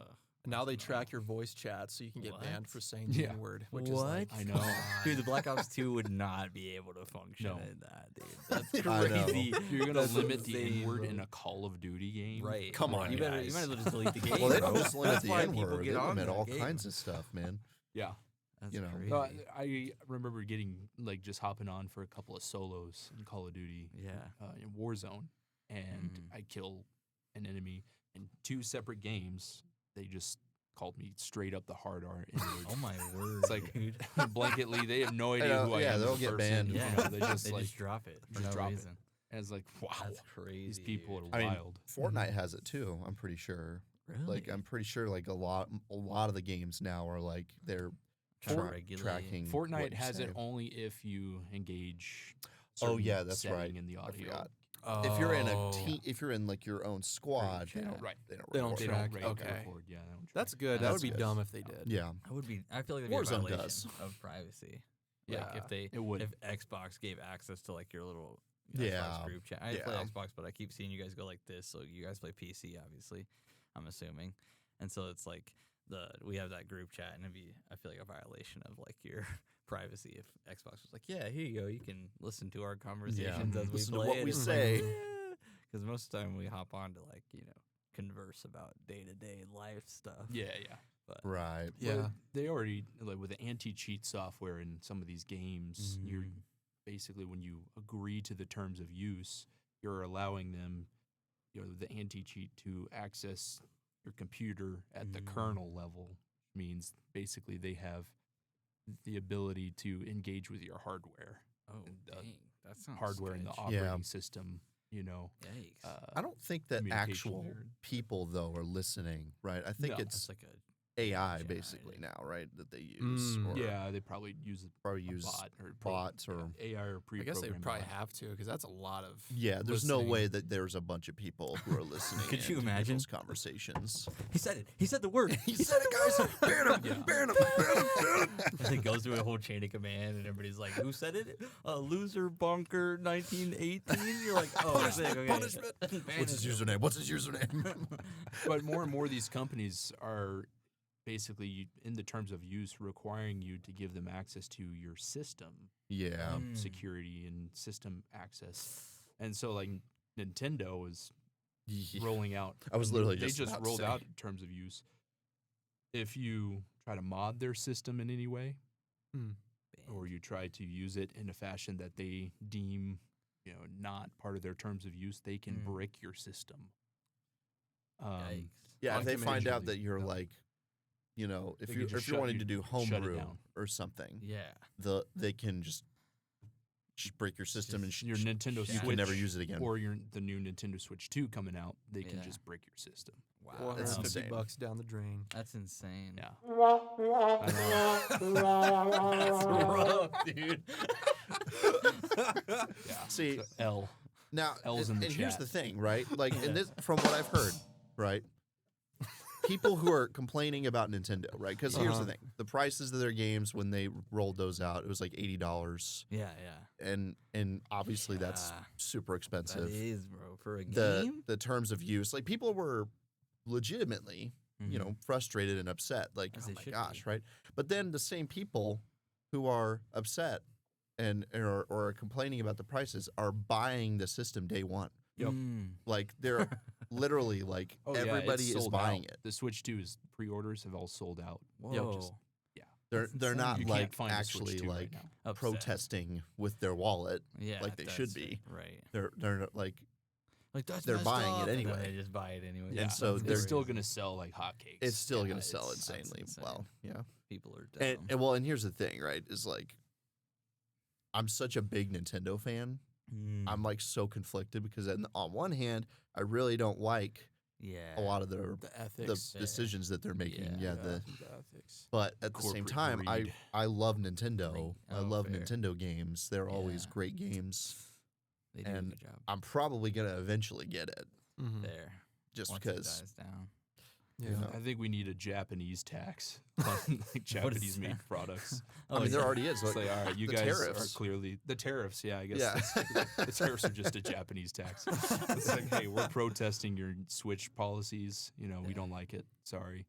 now they track your voice chat, so you can get banned What? for saying the Yeah. N-word, which What? is like, I know. Dude, the Black Ops 2 would not be able to function No. in that, dude. That's I know. crazy. You're gonna That's limit the insane, N-word bro. in a Call of Duty game, Right. Come on, you better guys. you might as well just delete the game. Well, they don't bro. just limit That's the why N people word. They get on limit that all game. kinds of stuff, man. Yeah. That's you know. crazy. No, I remember getting like just hopping on for a couple of solos in Call of Duty, yeah. in Warzone, and Mhm. I kill an enemy in 2 separate games. They just called me straight up the hard R. N-word. Oh my word. It's like dude. blanketly, they have no I idea know, who I yeah, am. as they'll a get person, banned. you Yeah. know, they just They like just drop it for just no drop it. reason. and it's like wow, That's crazy. these people dude. are I mean, wild. Fortnite has it too. I'm pretty sure. Really? Like I'm pretty sure like a lot of the games now are like they're Trying to tra- regulate. tracking. what Fortnite you has say. it only if you engage. Oh certain yeah, that's setting right. In the I audio. forgot. If you're in a Oh. team, if you're in like your own squad, chat. Right. they don't. They don't record. They track. don't Okay. record. Yeah, they don't track. That's good. That That's would be good. dumb if they did. Yeah, I would be. I feel like that'd be a Warzone violation does. of privacy. Yeah. Like if they, It would. if Xbox gave access to like your little Yeah. Xbox group chat. I play Yeah. Xbox, but I keep seeing you guys go like this. So you guys play PC, obviously. I'm assuming, and so it's like we have that group chat, and it'd be I feel like a violation of like your privacy if Xbox was like, yeah, here you go, you can listen to our conversations as we Listen to play what it. we It's say. because most of the time we hop on to like converse about day to day life stuff. Yeah, yeah. But right. Yeah. Well, they already like with the anti-cheat software in some of these games. You're Mhm. basically when you agree to the terms of use, you're allowing them, the anti-cheat to access your computer at the Mm. kernel level. Means basically they have the ability to engage with your hardware, oh and, dang, that sounds hardware in the sketchy. operating system. Yikes. I don't think that communication actual there. people though are listening, right? I think No. it's That's like a AI generated. basically now, right? That they use. Mm. Or Yeah, they probably use probably a use bot or bots or AI or I pre. guess they would probably have to because that's a lot of. yeah. There's no listening. way that there's a bunch of people who are listening. Could you in to imagine? those conversations? He said it. He said the word. He said it, guys. Ban him. Yeah. Ban him. Ban him. Ban him. And it goes through a whole chain of command, and everybody's like, "Who said it? Loser Bonker 1918." You're like, "Oh, sick, okay. Punishment. What's his username? What's his username? But more and more of these companies are basically in the terms of use requiring you to give them access to your system yeah. Mm. security and system access. And so like Nintendo is Yeah. rolling out I was literally just they just about to rolled say. out in terms of use. If you try to mod their system in any way or you try to use it in a fashion that they deem not part of their terms of use, they can Mm. brick your system. Yikes. Yeah, if they find out Uncommensurably, that you're no. like, if They you're could just if you're shut wanting you- to do shut it homebrew down. or something, Yeah. they can just just break your system and your Nintendo you Switch can never use it again. or the new Nintendo Switch 2 coming out, they can just break your system. Wow, That's $450 insane. down the drain. that's insane. Yeah. That's rough, dude. Yeah. See, So L. now, L's in the and here's chat. the thing, right? Like, in this, from what I've heard, right? People who are complaining about Nintendo, right? Because here's the thing: the prices of their games when they rolled those out, it was like $80, Yeah, and obviously that's Yeah. super that expensive. is, bro, for a The game. the terms of use, like people were legitimately, you Mhm. know, frustrated and upset, like, As oh they my should gosh, be. right? But then the same people who are upset and or are complaining about the prices are buying the system day one. Yep. Like they're literally like Oh, yeah, it's everybody is sold buying out. it. The Switch 2's pre-orders have all sold out. Whoa, Just- They're That's not You like can't find a Switch actually 2 like right now. upset. protesting with their wallet. Yeah, like they should that's be. right. They're not, like Like that's They're messed buying it up, and then anyway. they just buy it anyway. Yeah, And so it's they're still going to sell like hotcakes. it's still Yeah, gonna sell it's- insanely insane. well. Yeah. People are dumb. And well, and here's the thing, right? Is like I'm such a big Nintendo fan. I'm like so conflicted because on one hand, I really don't like yeah, a lot of the The ethics. decisions that they're making. Yeah, the ethics. but at the same Corporate time, greed. I love Nintendo. Greed. I Oh, love fair. Nintendo games. They're always Yeah. great games. they do a and good job I'm probably gonna eventually get it Mm-hmm. there. just Once because. it dies down. Yeah. know. I think we need a Japanese tax on like Japanese made that? products. I mean, there already is. It's like, all right, you the guys tariffs. are clearly the tariffs. Yeah, I guess Yeah. the tariffs are just a Japanese tax. It's like, hey, we're protesting your Switch policies. You know, we don't like it. Sorry.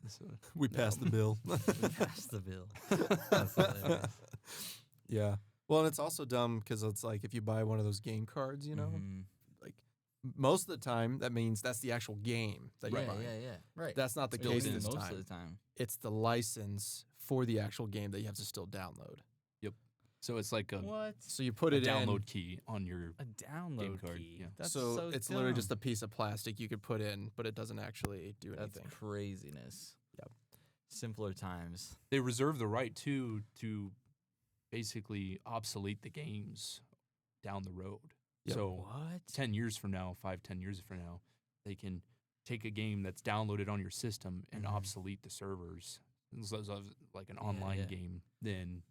So, We passed the bill. Pass the bill. That's hilarious. Yeah. Well, and it's also dumb because it's like if you buy one of those game cards, you know, Mhm. like most of the time that means that's the actual game that yeah, you buy. yeah, right. That's not the Built case in this most time. of the time. It's the license for the actual game that you have to still download. so it's like a What? So you put a it download in. key on your. A download card, key. yeah. That's so so it's literally just dumb. a piece of plastic you could put in, but it doesn't actually do That's anything. craziness. Yep. Simpler times. They reserve the right to basically obsolete the games down the road. Yep. So What? 10 years from now, 5-10 years from now, they can take a game that's downloaded on your system and Mhm. obsolete the servers. So like an Yeah, online yeah. game, then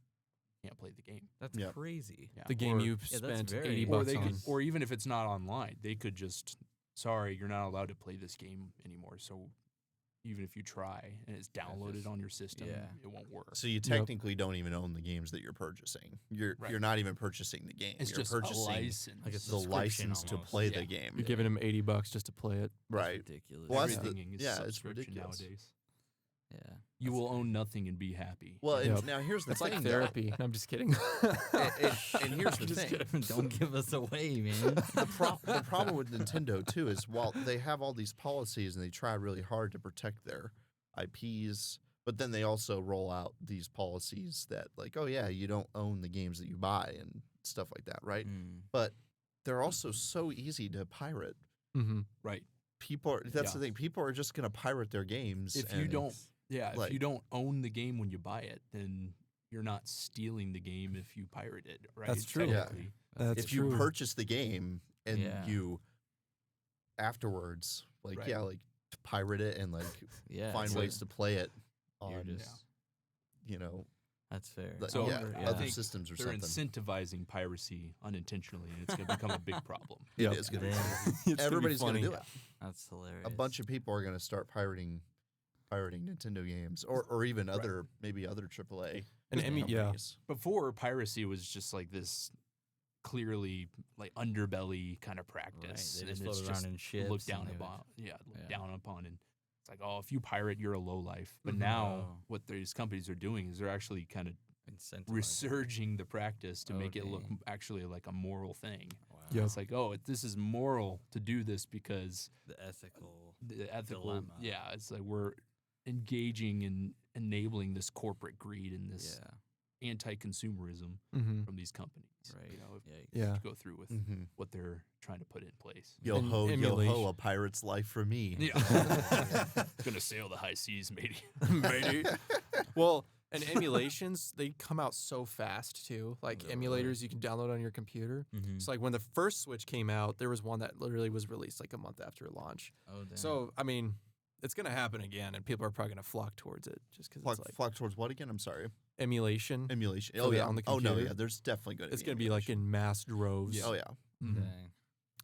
you can't play the game. That's Yep. crazy. Yeah. The game Or- you that's spent very- 80 Or bucks they on. could, or even if it's not online, they could just, sorry, you're not allowed to play this game anymore. So even if you try and it's downloaded just- on your system, yeah. it won't work. So you technically don't even own the games that you're purchasing. You're Right. you're not even purchasing the game. It's you're just purchasing a license. Like a the subscription license to almost. play Yeah. the game. You're giving them 80 bucks just to play it. Right. Ridiculous. Well, that's the- Everything is yeah, it's subscription ridiculous. nowadays. Yeah. You will own nothing and be happy. Well, and Yep. now here's the It's thing. like though. therapy. No, I'm just kidding. And here's the Just thing. kidding. Don't give us away, man. The problem with Nintendo too is while they have all these policies and they try really hard to protect their IPs, but then they also roll out these policies that like, oh yeah, you don't own the games that you buy and stuff like that, right? Mm. But they're also so easy to pirate. Mm-hmm. Right. That's the Yeah. thing. People are just gonna pirate their games. If you and- don't, if like- you don't own the game when you buy it, then you're not stealing the game if you pirate it, right? That's true. Yeah. Technically. That's if you true. purchase the game and Yeah. you afterwards, like Right. yeah, like to pirate it and like Yeah. find it's ways like to play it you're on, just. you know, That's fair. like, So, yeah, I other think systems or They're something. incentivizing piracy unintentionally, and it's going to become a big problem. It Yep. is gonna be. Damn. It's gonna be Everybody's gonna funny. do it. That's hilarious. A bunch of people are gonna start pirating Nintendo games, or even Right. other maybe other AAA. And I mean, yeah. companies. Before, piracy was just like this clearly like underbelly kind of practice. Right. They just and it's float around in ships. looked down and they would- upon. Yeah, looked Yeah. down upon, and it's like, oh, if you pirate, you're a low life. But Mhm. now, Oh. what these companies are doing is they're actually kind of incentivize it. resurging the practice to Oh, make it look dang. actually like a moral thing. Wow. Yeah. It's like, oh, this is moral to do this because The ethical. the ethical. Dilemma. Yeah, it's like we're engaging and enabling this corporate greed and this Yeah. anti-consumerism Mm-hmm. from these companies. Right. You know, if Yikes. Yeah. to go through with Mhm. what they're trying to put in place. Yo And ho, yo ho, emulation. a pirate's life for me. Yeah. Gonna sail the high seas, matey. Matey. Well, And emulations, they come out so fast too. Like Oh, emulators you can download on your computer. Mm-hmm. So like when the first Switch came out, there was one that literally was released like a month after launch. Oh, damn. So I mean, it's gonna happen again, and people are probably gonna flock towards it just because it's like Flock towards what again? I'm sorry. emulation. Emulation. For Oh the- yeah. on the Oh no, computer. yeah. There's definitely going to It's gonna be like in mass droves. Yeah. Oh yeah. Mhm. Dang.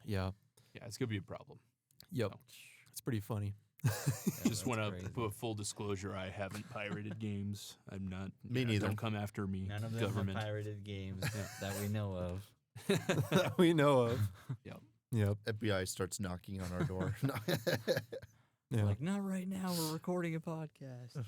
Yeah. Yeah, it's gonna be a problem. Yep. So, It's pretty funny. Yeah, just that's want to crazy. put full disclosure. I haven't pirated games. I'm not. Me neither. Don't come after me, None of them government. have pirated games that we know of. That we know of. Yep. Yep. FBI starts knocking on our door. No. Yeah. Like, not right now. We're recording a podcast.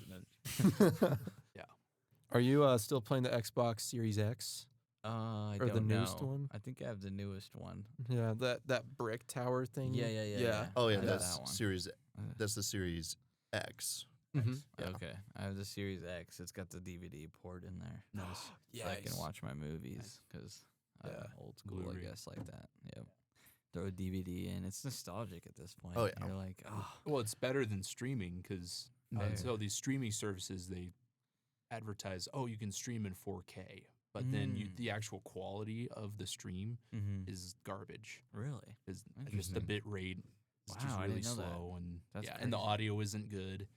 Are you still playing the Xbox Series X? I Or the don't newest know. one? I think I have the newest one. Yeah, that brick tower thing. Yeah. Oh yeah, I have that's that one. Series. Uh, That's the Series X. Mhm. Yeah. Okay, I have the Series X. It's got the DVD port in there. Nice. So I can watch my movies because I'm Yeah. old school, Blu-ray. I guess, like that. Yep. Throw a DVD in. It's nostalgic at this point. Oh, yeah. You're like, oh, Well, it's better than streaming because Yeah. so these streaming services they advertise, oh, you can stream in 4K, but then the actual quality of the stream is garbage. really? Is just the Interesting. bit rate is Wow, just I really didn't know that. slow and That's and the crazy. audio isn't good,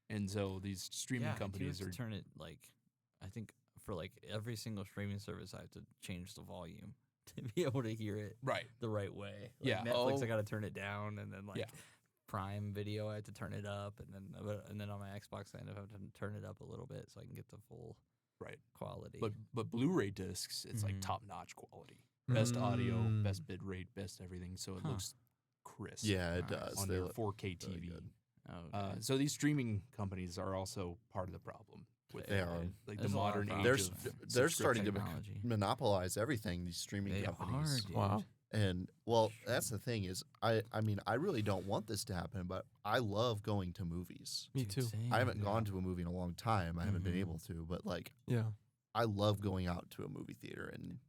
and so these streaming Yeah, companies you are have to turn it like, I think for like every single streaming service, I have to change the volume to be able to hear it right. the right way. Like Yeah. Netflix, Oh. I got to turn it down, and then like Yeah. Prime Video, I have to turn it up, and then on my Xbox, I end up having to turn it up a little bit so I can get the full Right. quality. But Blu-ray discs, it's like Mhm. top-notch quality, best audio, Mm. best bit rate, best everything, so it Huh. looks crisp. Yeah, it Nice. does. on They your look 4K really TV. good. oh, So these streaming companies are also part of the problem with They are. like There's the a lot of modern age problems. They're of starting to technology. monopolize everything. These streaming They companies. are, dude. Wow. And well, that's the thing is, I mean, I really don't want this to happen, but I love going to movies. Me Dude, too. same. I haven't gone to a movie in a long time. I haven't been Mhm. able to, but like, Yeah. I love going out to a movie theater and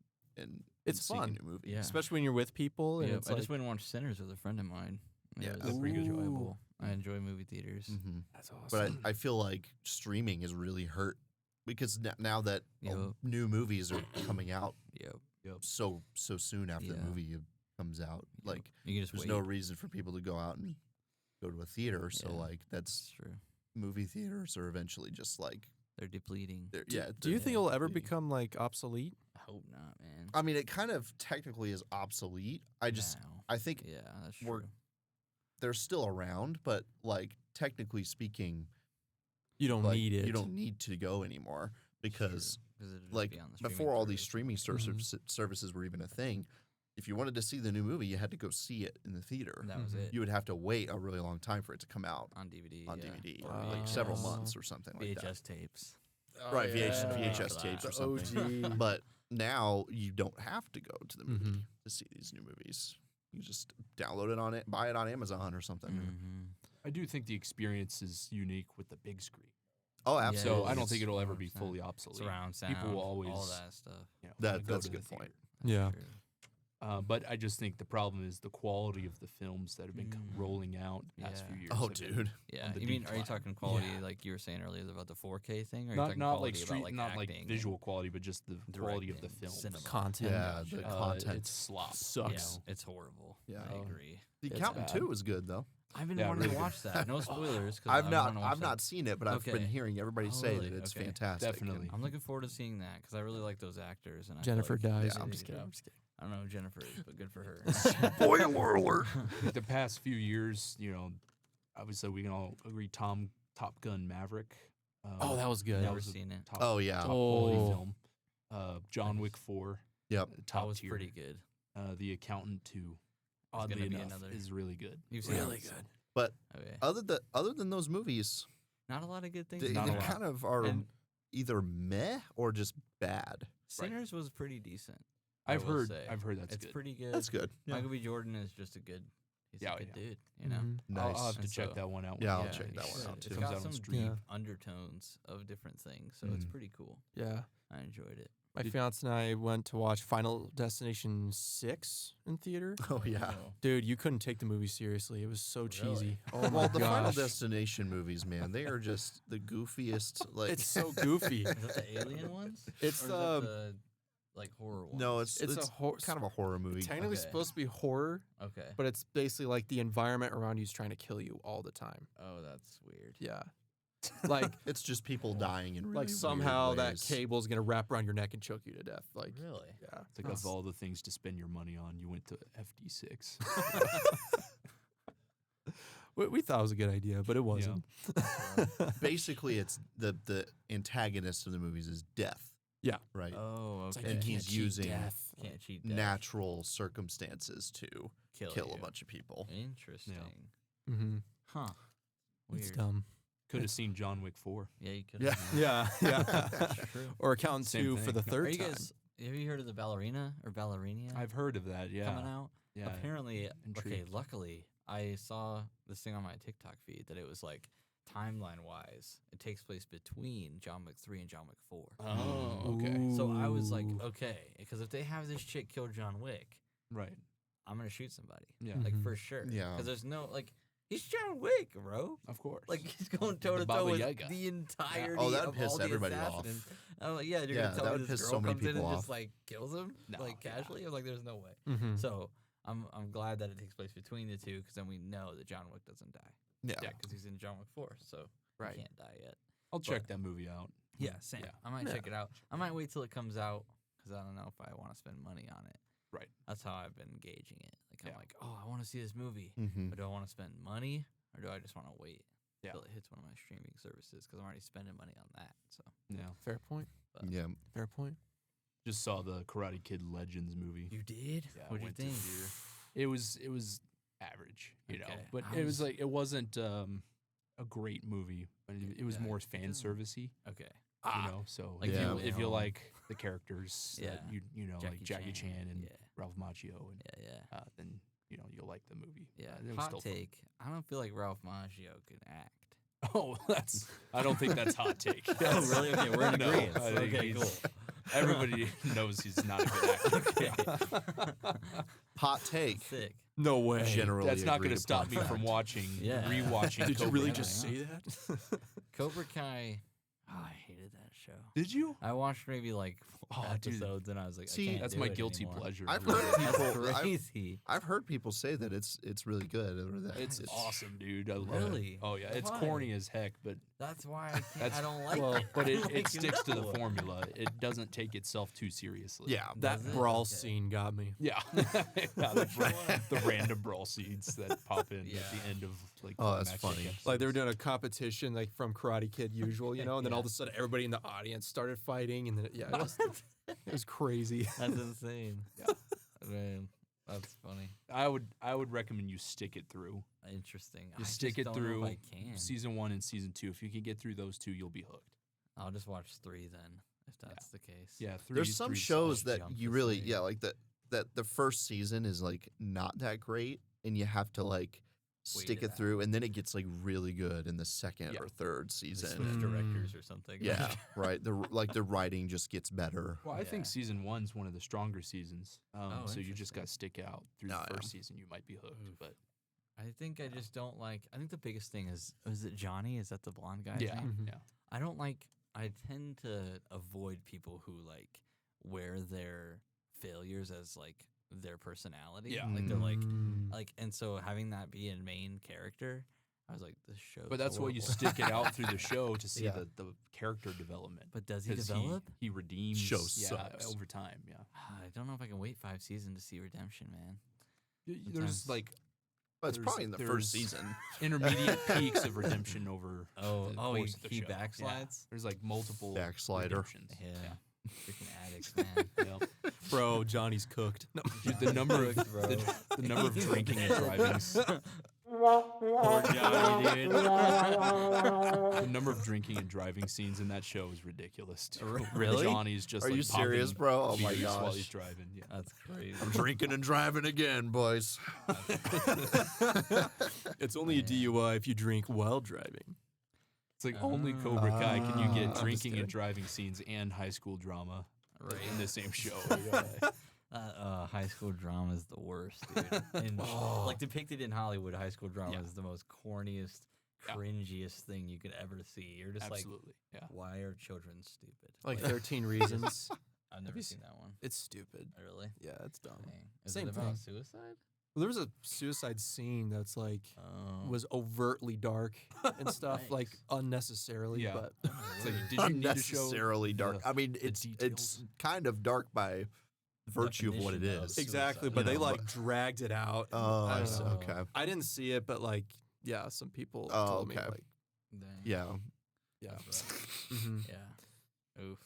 It's seeing fun. a new movie. Yeah. Especially when you're with people. And Yeah, it's I like, just went and watched Sinners with a friend of mine. Yeah, It was that's pretty good. enjoyable. I enjoy movie theaters. hmm that's awesome. But I feel like streaming is really hurt because now that Yep. new movies are coming out Yep. so soon after the Yeah. movie comes out, Yep. like You can just there's wait. no reason for people to go out and go to a theater. So Yeah. like That's that's true. movie theaters are eventually just like They're depleting. they're, do, yeah. do you they're think it'll ever depleting. become like obsolete? I hope not, man. I mean, it kind of technically is obsolete. Now. I think Yeah, that's we're- true. they're still around, but like technically speaking, You don't like, need it. you don't need to go anymore because Because it'll just like be on the streaming before all these service. streaming Mhm. services were even a thing, if you wanted to see the new movie, you had to go see it in the theater. That was Mhm. it. You would have to wait a really long time for it to come out on DVD. on yeah. DVD, Or like VHS. several VHS. months or something like that. VHS tapes. Right, yeah. VHS For tapes that. or The something. OG. But now you don't have to go to the movie Mhm. to see these new movies. You just download it on it, buy it on Amazon or something. Mm-hmm. I do think the experience is unique with the big screen. Oh, Yeah, absolutely. So I don't it's think it'll ever be 100%. fully obsolete. Surround sound. People will always all that stuff. You know, That- wanna go that's a to the good point. theater. That's Yeah. true. But I just think the problem is the quality of the films that have been rolling out the past Yeah. few years. Oh, have been dude. Yeah. on the You mean, are you decline. talking quality Yeah. like you were saying earlier about the 4K thing? Or are you Not talking not quality like about, street, not like acting visual quality, but just the and quality of the directing, film. cinema? Content. Yeah, the content. It's slop. Sucks. You know? It's horrible. Yeah. I agree. The It's Accountant bad. 2 is good though. I've been Yeah, wanting really to good. watch that. No spoilers. 'Cause I've I not wanna watch I've that. not seen it, but I've been Okay. hearing everybody Oh, say really? that it's Okay. fantastic. Definitely. I'm looking forward to seeing that because I really like those actors. And I feel Jennifer like dies. Yeah. I'm they just did a kidding. good I'm job. just kidding. I don't know who Jennifer is, but good for her. Spoiler alert. The past few years, you know, obviously we can all agree Top Gun Maverick. Oh, that was good. Never was a seen it. top, Oh, yeah. top quality Oh. film. John Wick 4. Yep. Top That was tier. pretty good. The Accountant 2. gonna Oddly be enough, another- is really good. You've seen Really it? good. But Okay. other than those movies, Not a lot of good things. they Not a lot. kind of are And- either meh or just bad. Sinners was pretty decent. I I've will heard say. that's It's good. pretty good. That's good. Michael B. Jordan is just a good. He's Yeah, a good yeah. dude. You know. Mhm. Nice. I'll have to And check so- that one out. Yeah, when I'll it check you that one should. out, It's too. comes got out some on deep stream. Yeah. undertones of different things, so it's Mm. pretty cool. Yeah. I enjoyed it. My fiance and I went to watch Final Destination 6 in theater. Oh yeah. Dude, you couldn't take the movie seriously. It was so cheesy. Oh my Well, the Final gosh. Destination movies, man, they are just the goofiest. Like, It's so goofy. Is that the alien ones? It's or is the that the like horror ones? no, it's It's a kind of a horror movie. technically Okay. supposed to be horror, Okay. but it's basically like the environment around you is trying to kill you all the time. Oh, that's weird. Yeah. Like It's just people dying in really like weird somehow that ways. cable's gonna wrap around your neck and choke you to death. Like Really? yeah. It's like of all the things to spend your money on, you went to FD6. We thought it was a good idea, but it wasn't. Basically, it's the antagonist of the movies is death. Yeah. Right. Oh, It's okay. like And you he's can't cheat using death. Can't cheat death. Natural circumstances to kill you. a bunch of people. Interesting. Mm-hmm. Huh. Weird. It's dumb. Could have seen John Wick 4. Yeah, you could. Yeah. Yeah, yeah. That's true. Or Accountant Same 2 for thing. the Are third Are you time. guys? Have you heard of the ballerina or ballerina I've heard of that, yeah. coming out? Yeah. Apparently, okay. Intrigued. Luckily, I saw this thing on my TikTok feed that it was like timeline wise, it takes place between John Wick 3 and John Wick 4. Oh, okay. So I was like, Ooh. okay, because if they have this chick kill John Wick, Right. I'm gonna shoot somebody. Yeah. Like Mhm. for sure. Yeah. Because there's no like he's John Wick, bro. Of course. Like he's going toe to Baba toe with Yaga. the entirety Oh, that'd of piss all the everybody off. assassins. I'm like, yeah, you're Yeah, gonna tell that me would this piss girl so many comes in people and off. just like kills him No, like yeah. casually. I'm like, there's no way. Mm-hmm. So I'm glad that it takes place between the two because then we know that John Wick doesn't die. Yeah. Yeah, because he's in John Wick 4, so Right. he can't die yet. I'll check that movie out. Yeah, same. Yeah. I might Yeah. check it out. I might wait till it comes out because I don't know if I want to spend money on it. Right. That's how I've been gauging it. Like I'm Yeah. like, oh, I want to see this movie, Mm-hmm. but do I want to spend money or do I just want to wait Yeah. till it hits one of my streaming services because I'm already spending money on that. So Yeah. Fair point. Yeah. Fair point. Just saw the Karate Kid Legends movie. you did? Yeah, I What'd you went to think? theater. It was average, you know. Okay. But I it was was- like it wasn't a great movie, but it was Yeah, more it fan doesn't- servicey, Okay. you know. So Like Yeah. if you know, like the characters that Yeah. you know like Jackie Chan and yeah, Ralph Macchio and yeah. then you know you'll like the movie. Yeah. It was Hot still fun. take. I don't feel like Ralph Macchio can act. Oh, I don't think that's hot take. Oh, really? Okay, we're in No, agreement. I think Okay, he's- cool. Everybody knows he's not a good actor. Hot take. Sick. No way. Generally, That's not going agreed to stop upon me from fact. watching, Yeah. rewatching. Did you Cobra really Kai. just say that? Cobra Kai. Oh, I hated that show. Did you? I watched maybe like four Oh, dude. episodes and I was like, See, I can't That's do my it guilty anymore. pleasure. I've really. heard people. That's I've, crazy. I've heard people say that it's really good. Or that It's awesome, dude. I love Really? it. Oh yeah, it's Why? corny as heck, but That's why I can't. that's I don't like well, it. but I it, like it sticks to the no. formula. It doesn't take itself too seriously. Yeah. That Does it? brawl Okay. scene got me. Yeah, Yeah, the random brawl scenes that pop in Yeah. at the end of like. Oh, that's climactic funny. Like they were episodes. doing a competition like from Karate Kid usual, you know, and then all of Yeah. a sudden everybody in the audience started fighting and then it was crazy. That's insane. Yeah. Man, that's funny. I would recommend you stick it through. Interesting. Just I stick it don't know through if I can. season 1 and season 2. If you can get through those two, you'll be hooked. I'll just watch 3 then, if that's the case. Yeah, There's some three's shows solid. that jump you to really, three. yeah, like that the first season is like not that great, and you have to like Wait stick it it through, out. and then it gets like really good in the second Yeah. or third They season. switch Mm. directors or something. Yeah, right. The writing just gets better. Well, I think Yeah. season 1's one of the stronger seasons. Oh, So you just interesting. got to stick out through Oh, the yeah. first season. You might be hooked, Oof. but I think I just don't like. I think the biggest thing is it Johnny? Is that the blonde guy's yeah, name? Mhm. yeah. I don't like. I tend to avoid people who like wear their failures as like their personality. Yeah. Like they're Mm. like, and so having that be a main character, I was like, this show. But that's why you horrible. stick it out through the show to see Yeah. the character development. But does he 'Cause develop? He redeems Show yeah, sucks. over time. Yeah, I don't know if I can wait 5 seasons to see redemption, man. there's Sometimes- like But it's There's- probably in the first there's- season. intermediate peaks of redemption over. Oh, the oh, course of the he show. Yeah. backslides. There's like multiple Backslider. redemptions. Yeah, freaking addicts, man. Yeah. Bro, Johnny's cooked. No. Dude, the number of Cooked, bro. the number of drinking and driving. Poor Johnny, dude. The number of drinking and driving scenes in that show is ridiculous. Too. Really? Johnny's just. Are like you serious, popping bro? Oh my beers while gosh. he's driving. Yeah. That's crazy. I'm drinking and driving again, boys. It's only a DUI if you drink while driving. It's like only Cobra Kai can you I'm get just drinking kidding. and driving scenes and high school drama Right. in the same show. High school drama is the worst, dude. And like depicted in Hollywood, high school drama Yeah. is the most corniest, Yeah. cringiest thing you could ever see. You're just Absolutely. like, why are children stupid? Like 13 Reasons. I've never you seen that one. It's stupid. Really? Yeah, it's dumb. Dang. Is Same it about thing. suicide? Well, there was a suicide scene that's like Oh. was overtly dark and stuff, like Nice. unnecessarily. Yeah. But It's like, did you need to show Unnecessarily dark. the- I mean, the it's details? kind of dark by virtue of what it Definition of is. suicide. exactly, You but they know, like but- dragged it out. Oh, I I don't see. know. Okay. I didn't see it, but like, yeah, some people Oh, told me okay. like, Dang. Yeah. yeah, That's rough. Yeah. Oof.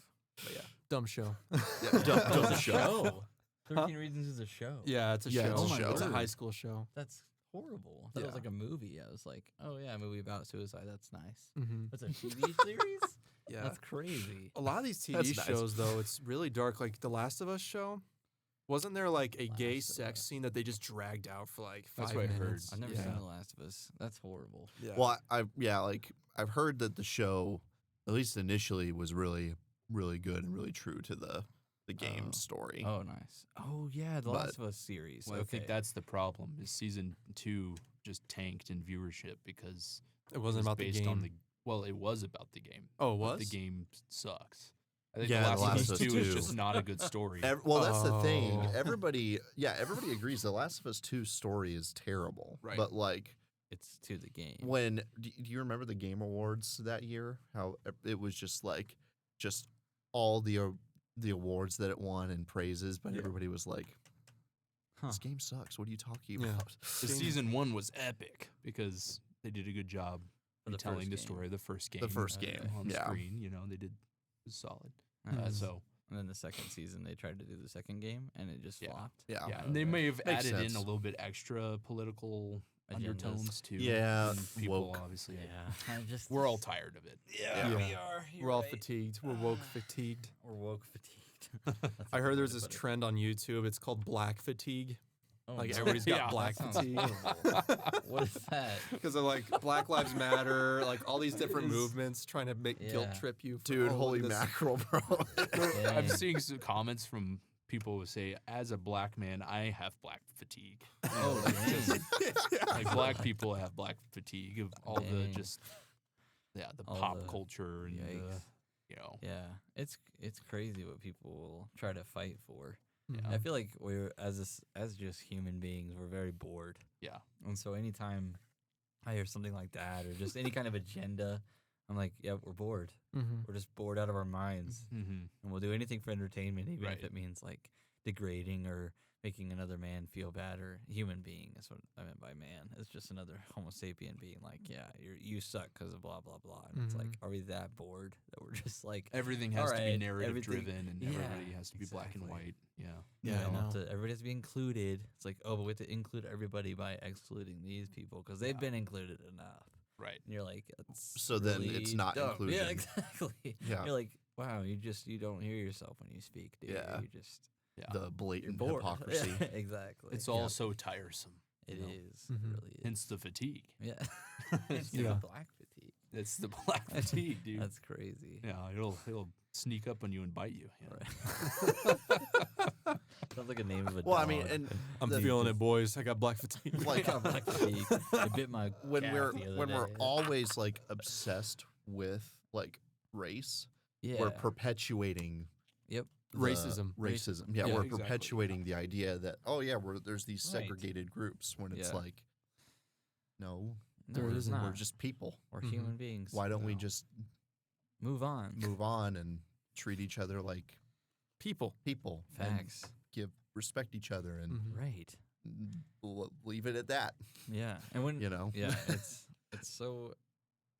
but yeah, dumb show. Dumb It's a show. show. 13 Reasons is a show. Yeah, it's a Yeah, show. it's a show. It's a word. high school show. That's horrible. I thought it Yeah. was like a movie. I was like, oh yeah, a movie about suicide. That's nice. Mm-hmm. That's a TV series? Yeah, That's crazy. a lot of these TV That's nice. shows though, it's really dark. Like the Last of Us show. Wasn't there like a gay Last of sex Us. scene that they just dragged out for like 5 That's what I heard. minutes? I've never yeah. seen The Last of Us. That's horrible. Yeah. Well, I've heard that the show, at least initially, was really, really good and really true to the game Oh. story. Oh, nice. Oh yeah, The But- Last of Us series. Well, okay. I think that's the problem. Is season 2 just tanked in viewership because it wasn't about the based game. on the well, it was about the game. oh, it But was? the game sucks. I think Yeah, The The Last Last of Us of Us 2 is 2. just not a good story. Well, that's the thing. Oh. Everybody agrees. The Last of Us 2 story is terrible. Right. But like, it's to the game. when do you remember the Game Awards that year? How it was just all the awards that it won and praises, but Yeah. everybody was like, Huh. "This game sucks. What are you talking Yeah. about?" The Game- season 1 was epic because they did a good job For the retelling first the game. story of the first game. The first Okay. game, on the yeah. screen. You know, they did it was solid. Uh, So and then the second season, they tried to do the second game, and it just Yeah. flopped. Yeah. yeah, and they may have Makes added in sense. a little bit extra political Agendas. undertones too. Yeah, and people woke. obviously. I just We're all tired of it. Yeah, Yeah. we are. We're all fatigued. We're woke fatigued. We're woke fatigued. I heard there's this trend on YouTube. It's called black fatigue. Oh, Like no. everybody's got Yeah. black That sounds fatigue. horrible. What is that? Because they're like Black Lives Matter, like all these different Is- movements trying to make guilt Yeah. trip you. For, Dude, oh, holy this- mackerel, bro. I'm Dang. seeing some comments from people who say, "As a black man, I have black fatigue." Oh, dang. Like black people have black fatigue of all the Dang. just the All pop the- culture and the, Yikes. you know. Yeah, it's crazy what people will try to fight for. Mhm. I feel like we're as just human beings, we're very bored. Yeah. And so anytime I hear something like that or just any kind of agenda, I'm like, yeah, we're bored. Mhm. We're just bored out of our minds, Mm-hmm. and we'll do anything for entertainment, even Right. if it means like degrading or making another man feel bad or human being. That's what I meant by man. It's just another Homo sapien being like, yeah, you suck because of blah blah blah. And it's like, Mhm. are we that bored that we're just like, Everything has to be Alright, narrative everything- driven, and yeah, everybody has to be black and exactly. white. Yeah. Yeah, I you know. everybody has to be included. It's like, oh, but we have to include everybody by excluding these people because they've Yeah. been included enough. Right. And you're like, it's So then it's really not dumb. inclusion. Yeah, exactly. Yeah. You're like, wow, you don't hear yourself when you speak, dude. Yeah. You just Yeah. The you're blatant bored. hypocrisy. Yeah, exactly. It's all so tiresome. It you know? is. Mhm. It really is. Hence the fatigue. Yeah. It's Yeah. the black fatigue. It's the black fatigue, dude. That's crazy. Yeah, it'll sneak up on you and bite you. Yeah. Right. Sounds like a name of a Well, I dog. mean, and I'm the- feeling it, boys. I got black fatigue. Like, I got black fatigue. It bit my when calf we're the other when we're day. always like obsessed with like race, yeah. we're perpetuating Yep. the Racism. Racism. Yeah, Yeah, we're exactly. perpetuating the idea that there's these Right. segregated groups when it's Yeah. like, no, No, There it's isn't. not. we're just people. We're Mhm. human beings. Why don't we No. just Move on. move on and treat each other like People. people? and Facts. respect each other and Mhm. Right. leave it at that, Yeah. And when you know, yeah, it's so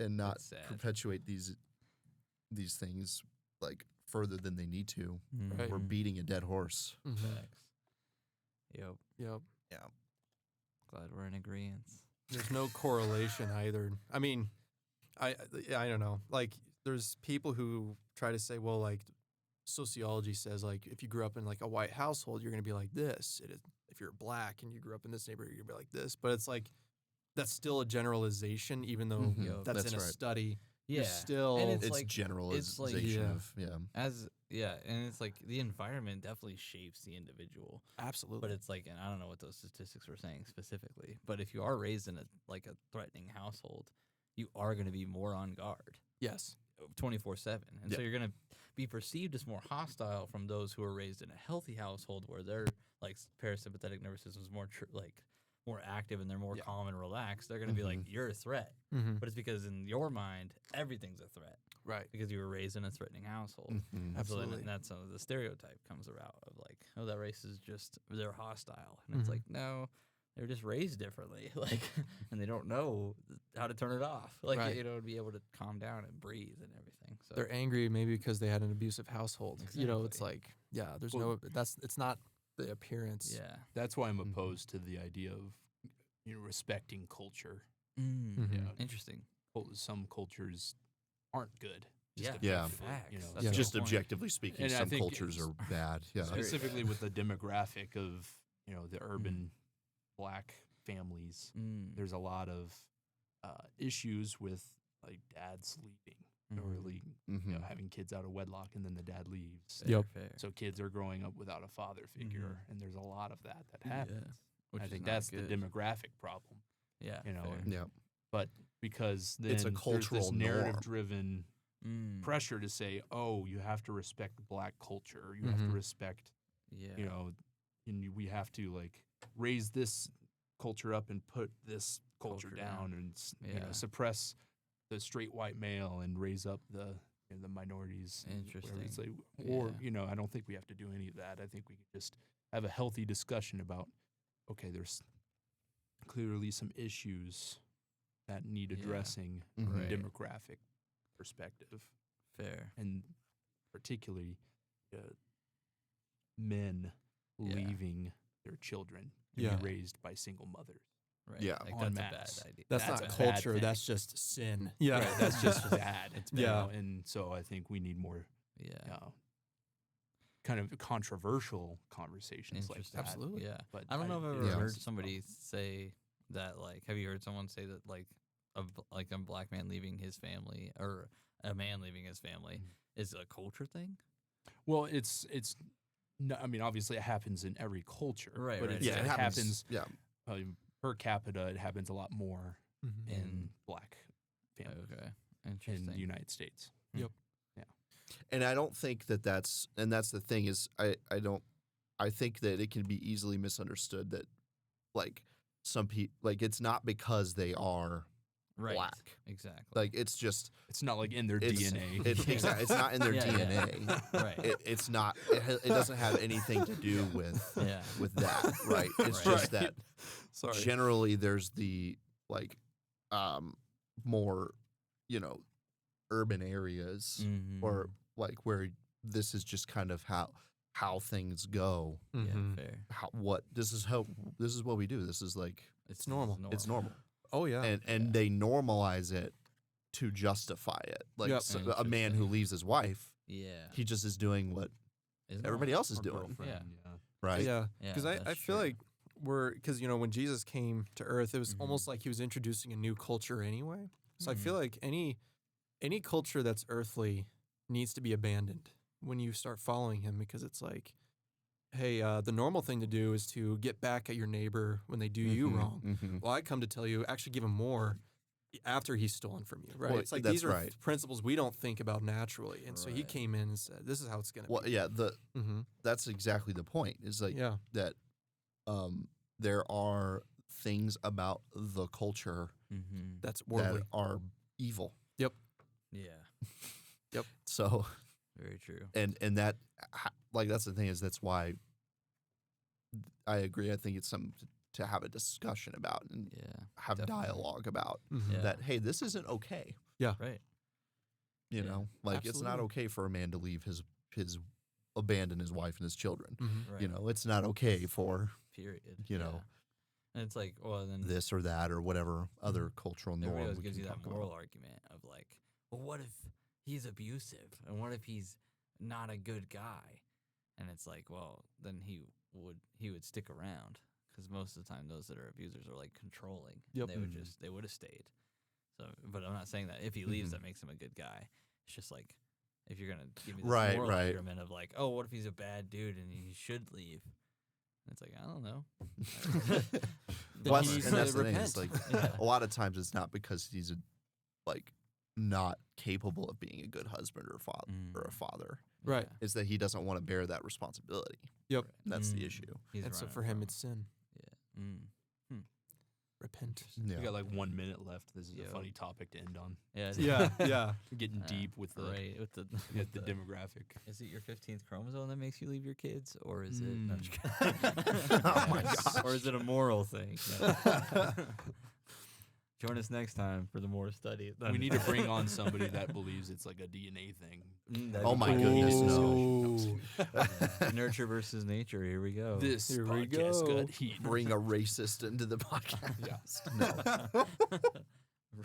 and not it's sad. perpetuate these things like further than they need to. Right. We're beating a dead horse. Mhm. Facts. Yep. Yep. Glad we're in agreement. There's no correlation either. I mean, I don't know. Like, there's people who try to say, well, like, sociology says, like, if you grew up in like a white household, you're gonna be like this. If you're black and you grew up in this neighborhood, you're gonna be like this. But it's like that's still a generalization, even though Mhm. Yep. that's That's in a right. study. Yeah. you're still And It's like- generalization Yeah. of and it's like the environment definitely shapes the individual. absolutely. But it's like, and I don't know what those statistics were saying specifically, but if you are raised in a threatening household, you are going to be more on guard yes. 24/7, and Yeah. so you're going to be perceived as more hostile from those who are raised in a healthy household where their like parasympathetic nervous system is more more active and they're more Yeah. calm and relaxed. They're going to be like, you're a threat, Mm-hmm. but it's because in your mind everything's a threat Right. because you were raised in a threatening household. Mhm. And so then Absolutely. that's how the stereotype comes about of like, oh, that race is just they're hostile, and it's Mhm. like, no, they're just raised differently, like, and they don't know how to turn it off, like, Right. to be able to calm down and breathe and everything. So They're angry maybe because they had an abusive household. You know, it's Exactly. like, yeah, there's Well- it's not the appearance. yeah, That's why I'm Mhm. opposed to the idea of respecting culture. Mhm. Interesting. Some cultures aren't good. Yeah, Yeah. facts. You know, That's Yeah. the Just whole point. objectively speaking, And I some think cultures it's- are bad. Yeah. Very Specifically bad. with the demographic of the urban black families. Mm. There's a lot of issues with like dads leaving or Mhm. Mhm. having kids out of wedlock and then the dad leaves. Fair, Yep. fair. So kids are growing up without a father figure, and there's a lot of that happens. Which I is think not that's good. the demographic problem. Yeah, you know, fair. and- Yeah. But because then It's a there's cultural this norm. narrative-driven Mm. pressure to say, oh, you have to respect black culture, or you have to Mhm. respect, Yeah, and we have to like raise this culture up and put this culture Culture down, down. and Yeah. suppress the straight white male and raise up the the minorities. and whatever. It's like, or Yeah. I don't think we have to do any of that. I think we could just have a healthy discussion about, okay, there's clearly some issues that need Yeah. addressing Mhm. from a Right. demographic perspective, fair. and particularly men Yeah. leaving their children to Yeah. be raised by single mothers. Right. Yeah. like En that's masse. a bad idea. That's That's not a bad culture. thing. That's just sin. Yeah. Right, that's just bad. It's you know, bad. and so I think we need more yeah. kind of controversial conversations like Interesting. that. Absolutely. Yeah. But I don't know if I've ever Yeah. heard it's a somebody problem. say that. Like, have you heard someone say that like a black man leaving his family or a man leaving his family is a culture thing? Well, it's no, I mean, obviously it happens in every culture, Right, But right, it's, Yeah. it happens Yeah. per capita. It happens a lot more Mhm. in black families Okay, in interesting. the United States. And I don't think that's the thing is I think that it can be easily misunderstood that like some people like it's not because they are right. black. Exactly. Like it's just It's not like in their it's DNA. it's not in their Yeah, yeah. DNA. right. It's not it doesn't have anything to do with yeah. that, right? It's Right. just Right. that Sorry. generally there's the like more urban areas Mhm. or like where this is just kind of how things go. Mhm. yeah, fair. This is what we do. This is like It's normal. it's normal. Oh yeah. And they normalize it to justify it. Like Yep. a man who Interesting. leaves his wife, Yeah. he just is doing what Is everybody normal. else is Or doing, girlfriend, yeah. right? Yeah. Yeah, Because I that's feel true. like because when Jesus came to earth, it was Mhm. almost like he was introducing a new culture anyway. So I Mhm. feel like any culture that's earthly needs to be abandoned when you start following him, because it's like, hey, the normal thing to do is to get back at your neighbor when they do you Mhm, wrong. mhm. Well, I come to tell you, actually give him more after he's stolen from you, right? Well, it's like that's these are right. principles we don't think about naturally. And so he Right. came in and said, this is how it's going to Well, be. yeah, Mm-hmm. that's exactly the point. Is like Yeah. that there are things about the culture Mhm. That's that worldly. are evil. Yeah. So Very true. and that like that's the thing is that's why I agree. I think it's something to have a discussion about and Yeah. have definitely. dialogue about Mhm. Yeah. that. Hey, this isn't okay. Right. You Yeah, know, like it's not absolutely. okay for a man to leave his abandon his wife and his children. Mhm. Right. You know, it's not okay for Period. you know, Yeah. And it's like, well, then this or that or whatever other cultural norm. everybody always we gives can you that talk moral about. argument of like, well, what if he's abusive and what if he's not a good guy? And it's like, well, then he would stick around because most of the time those that are abusers are like controlling. Yep. They would Mhm. they would have stayed. So, but I'm not saying that if he leaves, Mhm. that makes him a good guy. It's just like if you're gonna give me this Right, moral right. argument of like, oh, what if he's a bad dude and he should leave? And it's like I don't know. Then Well, he that's- needs and to that's the thing. repent. It's like Yeah. a lot of times it's not because he's like not capable of being a good husband or a father. Right. Yeah. It's that he doesn't want to bear that responsibility. Yep. That's the Mm. issue. He's And so running for him, from it's sin. yeah. Mm. Repent. Yeah. We got like 1 minute left. This is Yo. a funny topic to end on. Yeah. Yeah. We're getting deep with the right with the with the demographic. Is it your 15th chromosome that makes you leave your kids, or is it? No, I'm just Mm. kidding. Oh my gosh. Or is it a moral thing? No. Join us next time for the more study. We need to bring on somebody that believes it's like a DNA thing. That'd Oh be my cool. goodness, no. Ooh. Yeah. Nurture versus nature. Here we go. This Here we podcast go. got heat. Bring a racist into the podcast. Yeah.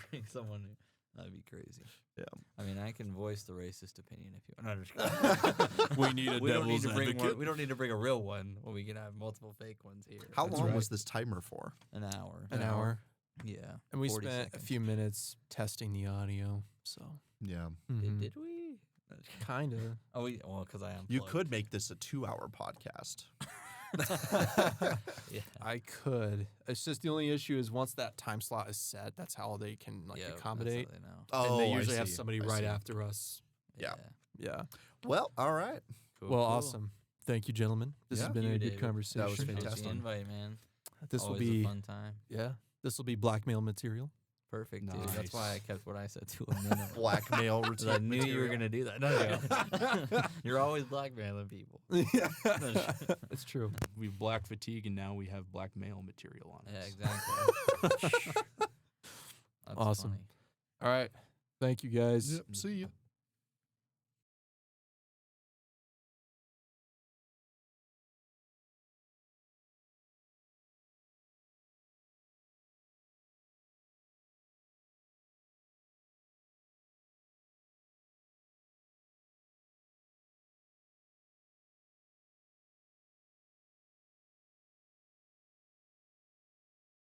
Bring someone. That'd be crazy. Yeah. I mean, I can voice the racist opinion if you want. No, I'm just kidding. We need a we don't need devil's to bring advocate. one. We don't need to bring a real one when we can have multiple fake ones here. How That's long right. was this timer for? An hour. An hour. Yeah. And we 40 spent seconds. a few minutes testing the audio. So, Yeah. Did we? kind of. Oh, well, because I am. You could make this a 2-hour podcast. Yeah. I could. It's just the only issue is once that time slot is set, that's how they can like Yeah, that's accommodate. how they know. Oh, and they I usually have see. somebody I right see. after us. Yeah. Yeah. Well, all right. Cool, Well, cool. awesome. Thank you, gentlemen. This Yeah. has been You, a good David. conversation. That was Thanks for fantastic. the invite, man. This will Always be a fun time. this will be blackmail material. Perfect, dude. That's why I Nice. kept what I said to a minimum. Blackmail 'Cause I knew you were material. gonna do that. No, you're always blackmailing people. Yeah, it's true. We have black fatigue, and now we have black male material on Yeah, us. exactly. That's Awesome. funny. All right. Thank you guys. Yep. See you.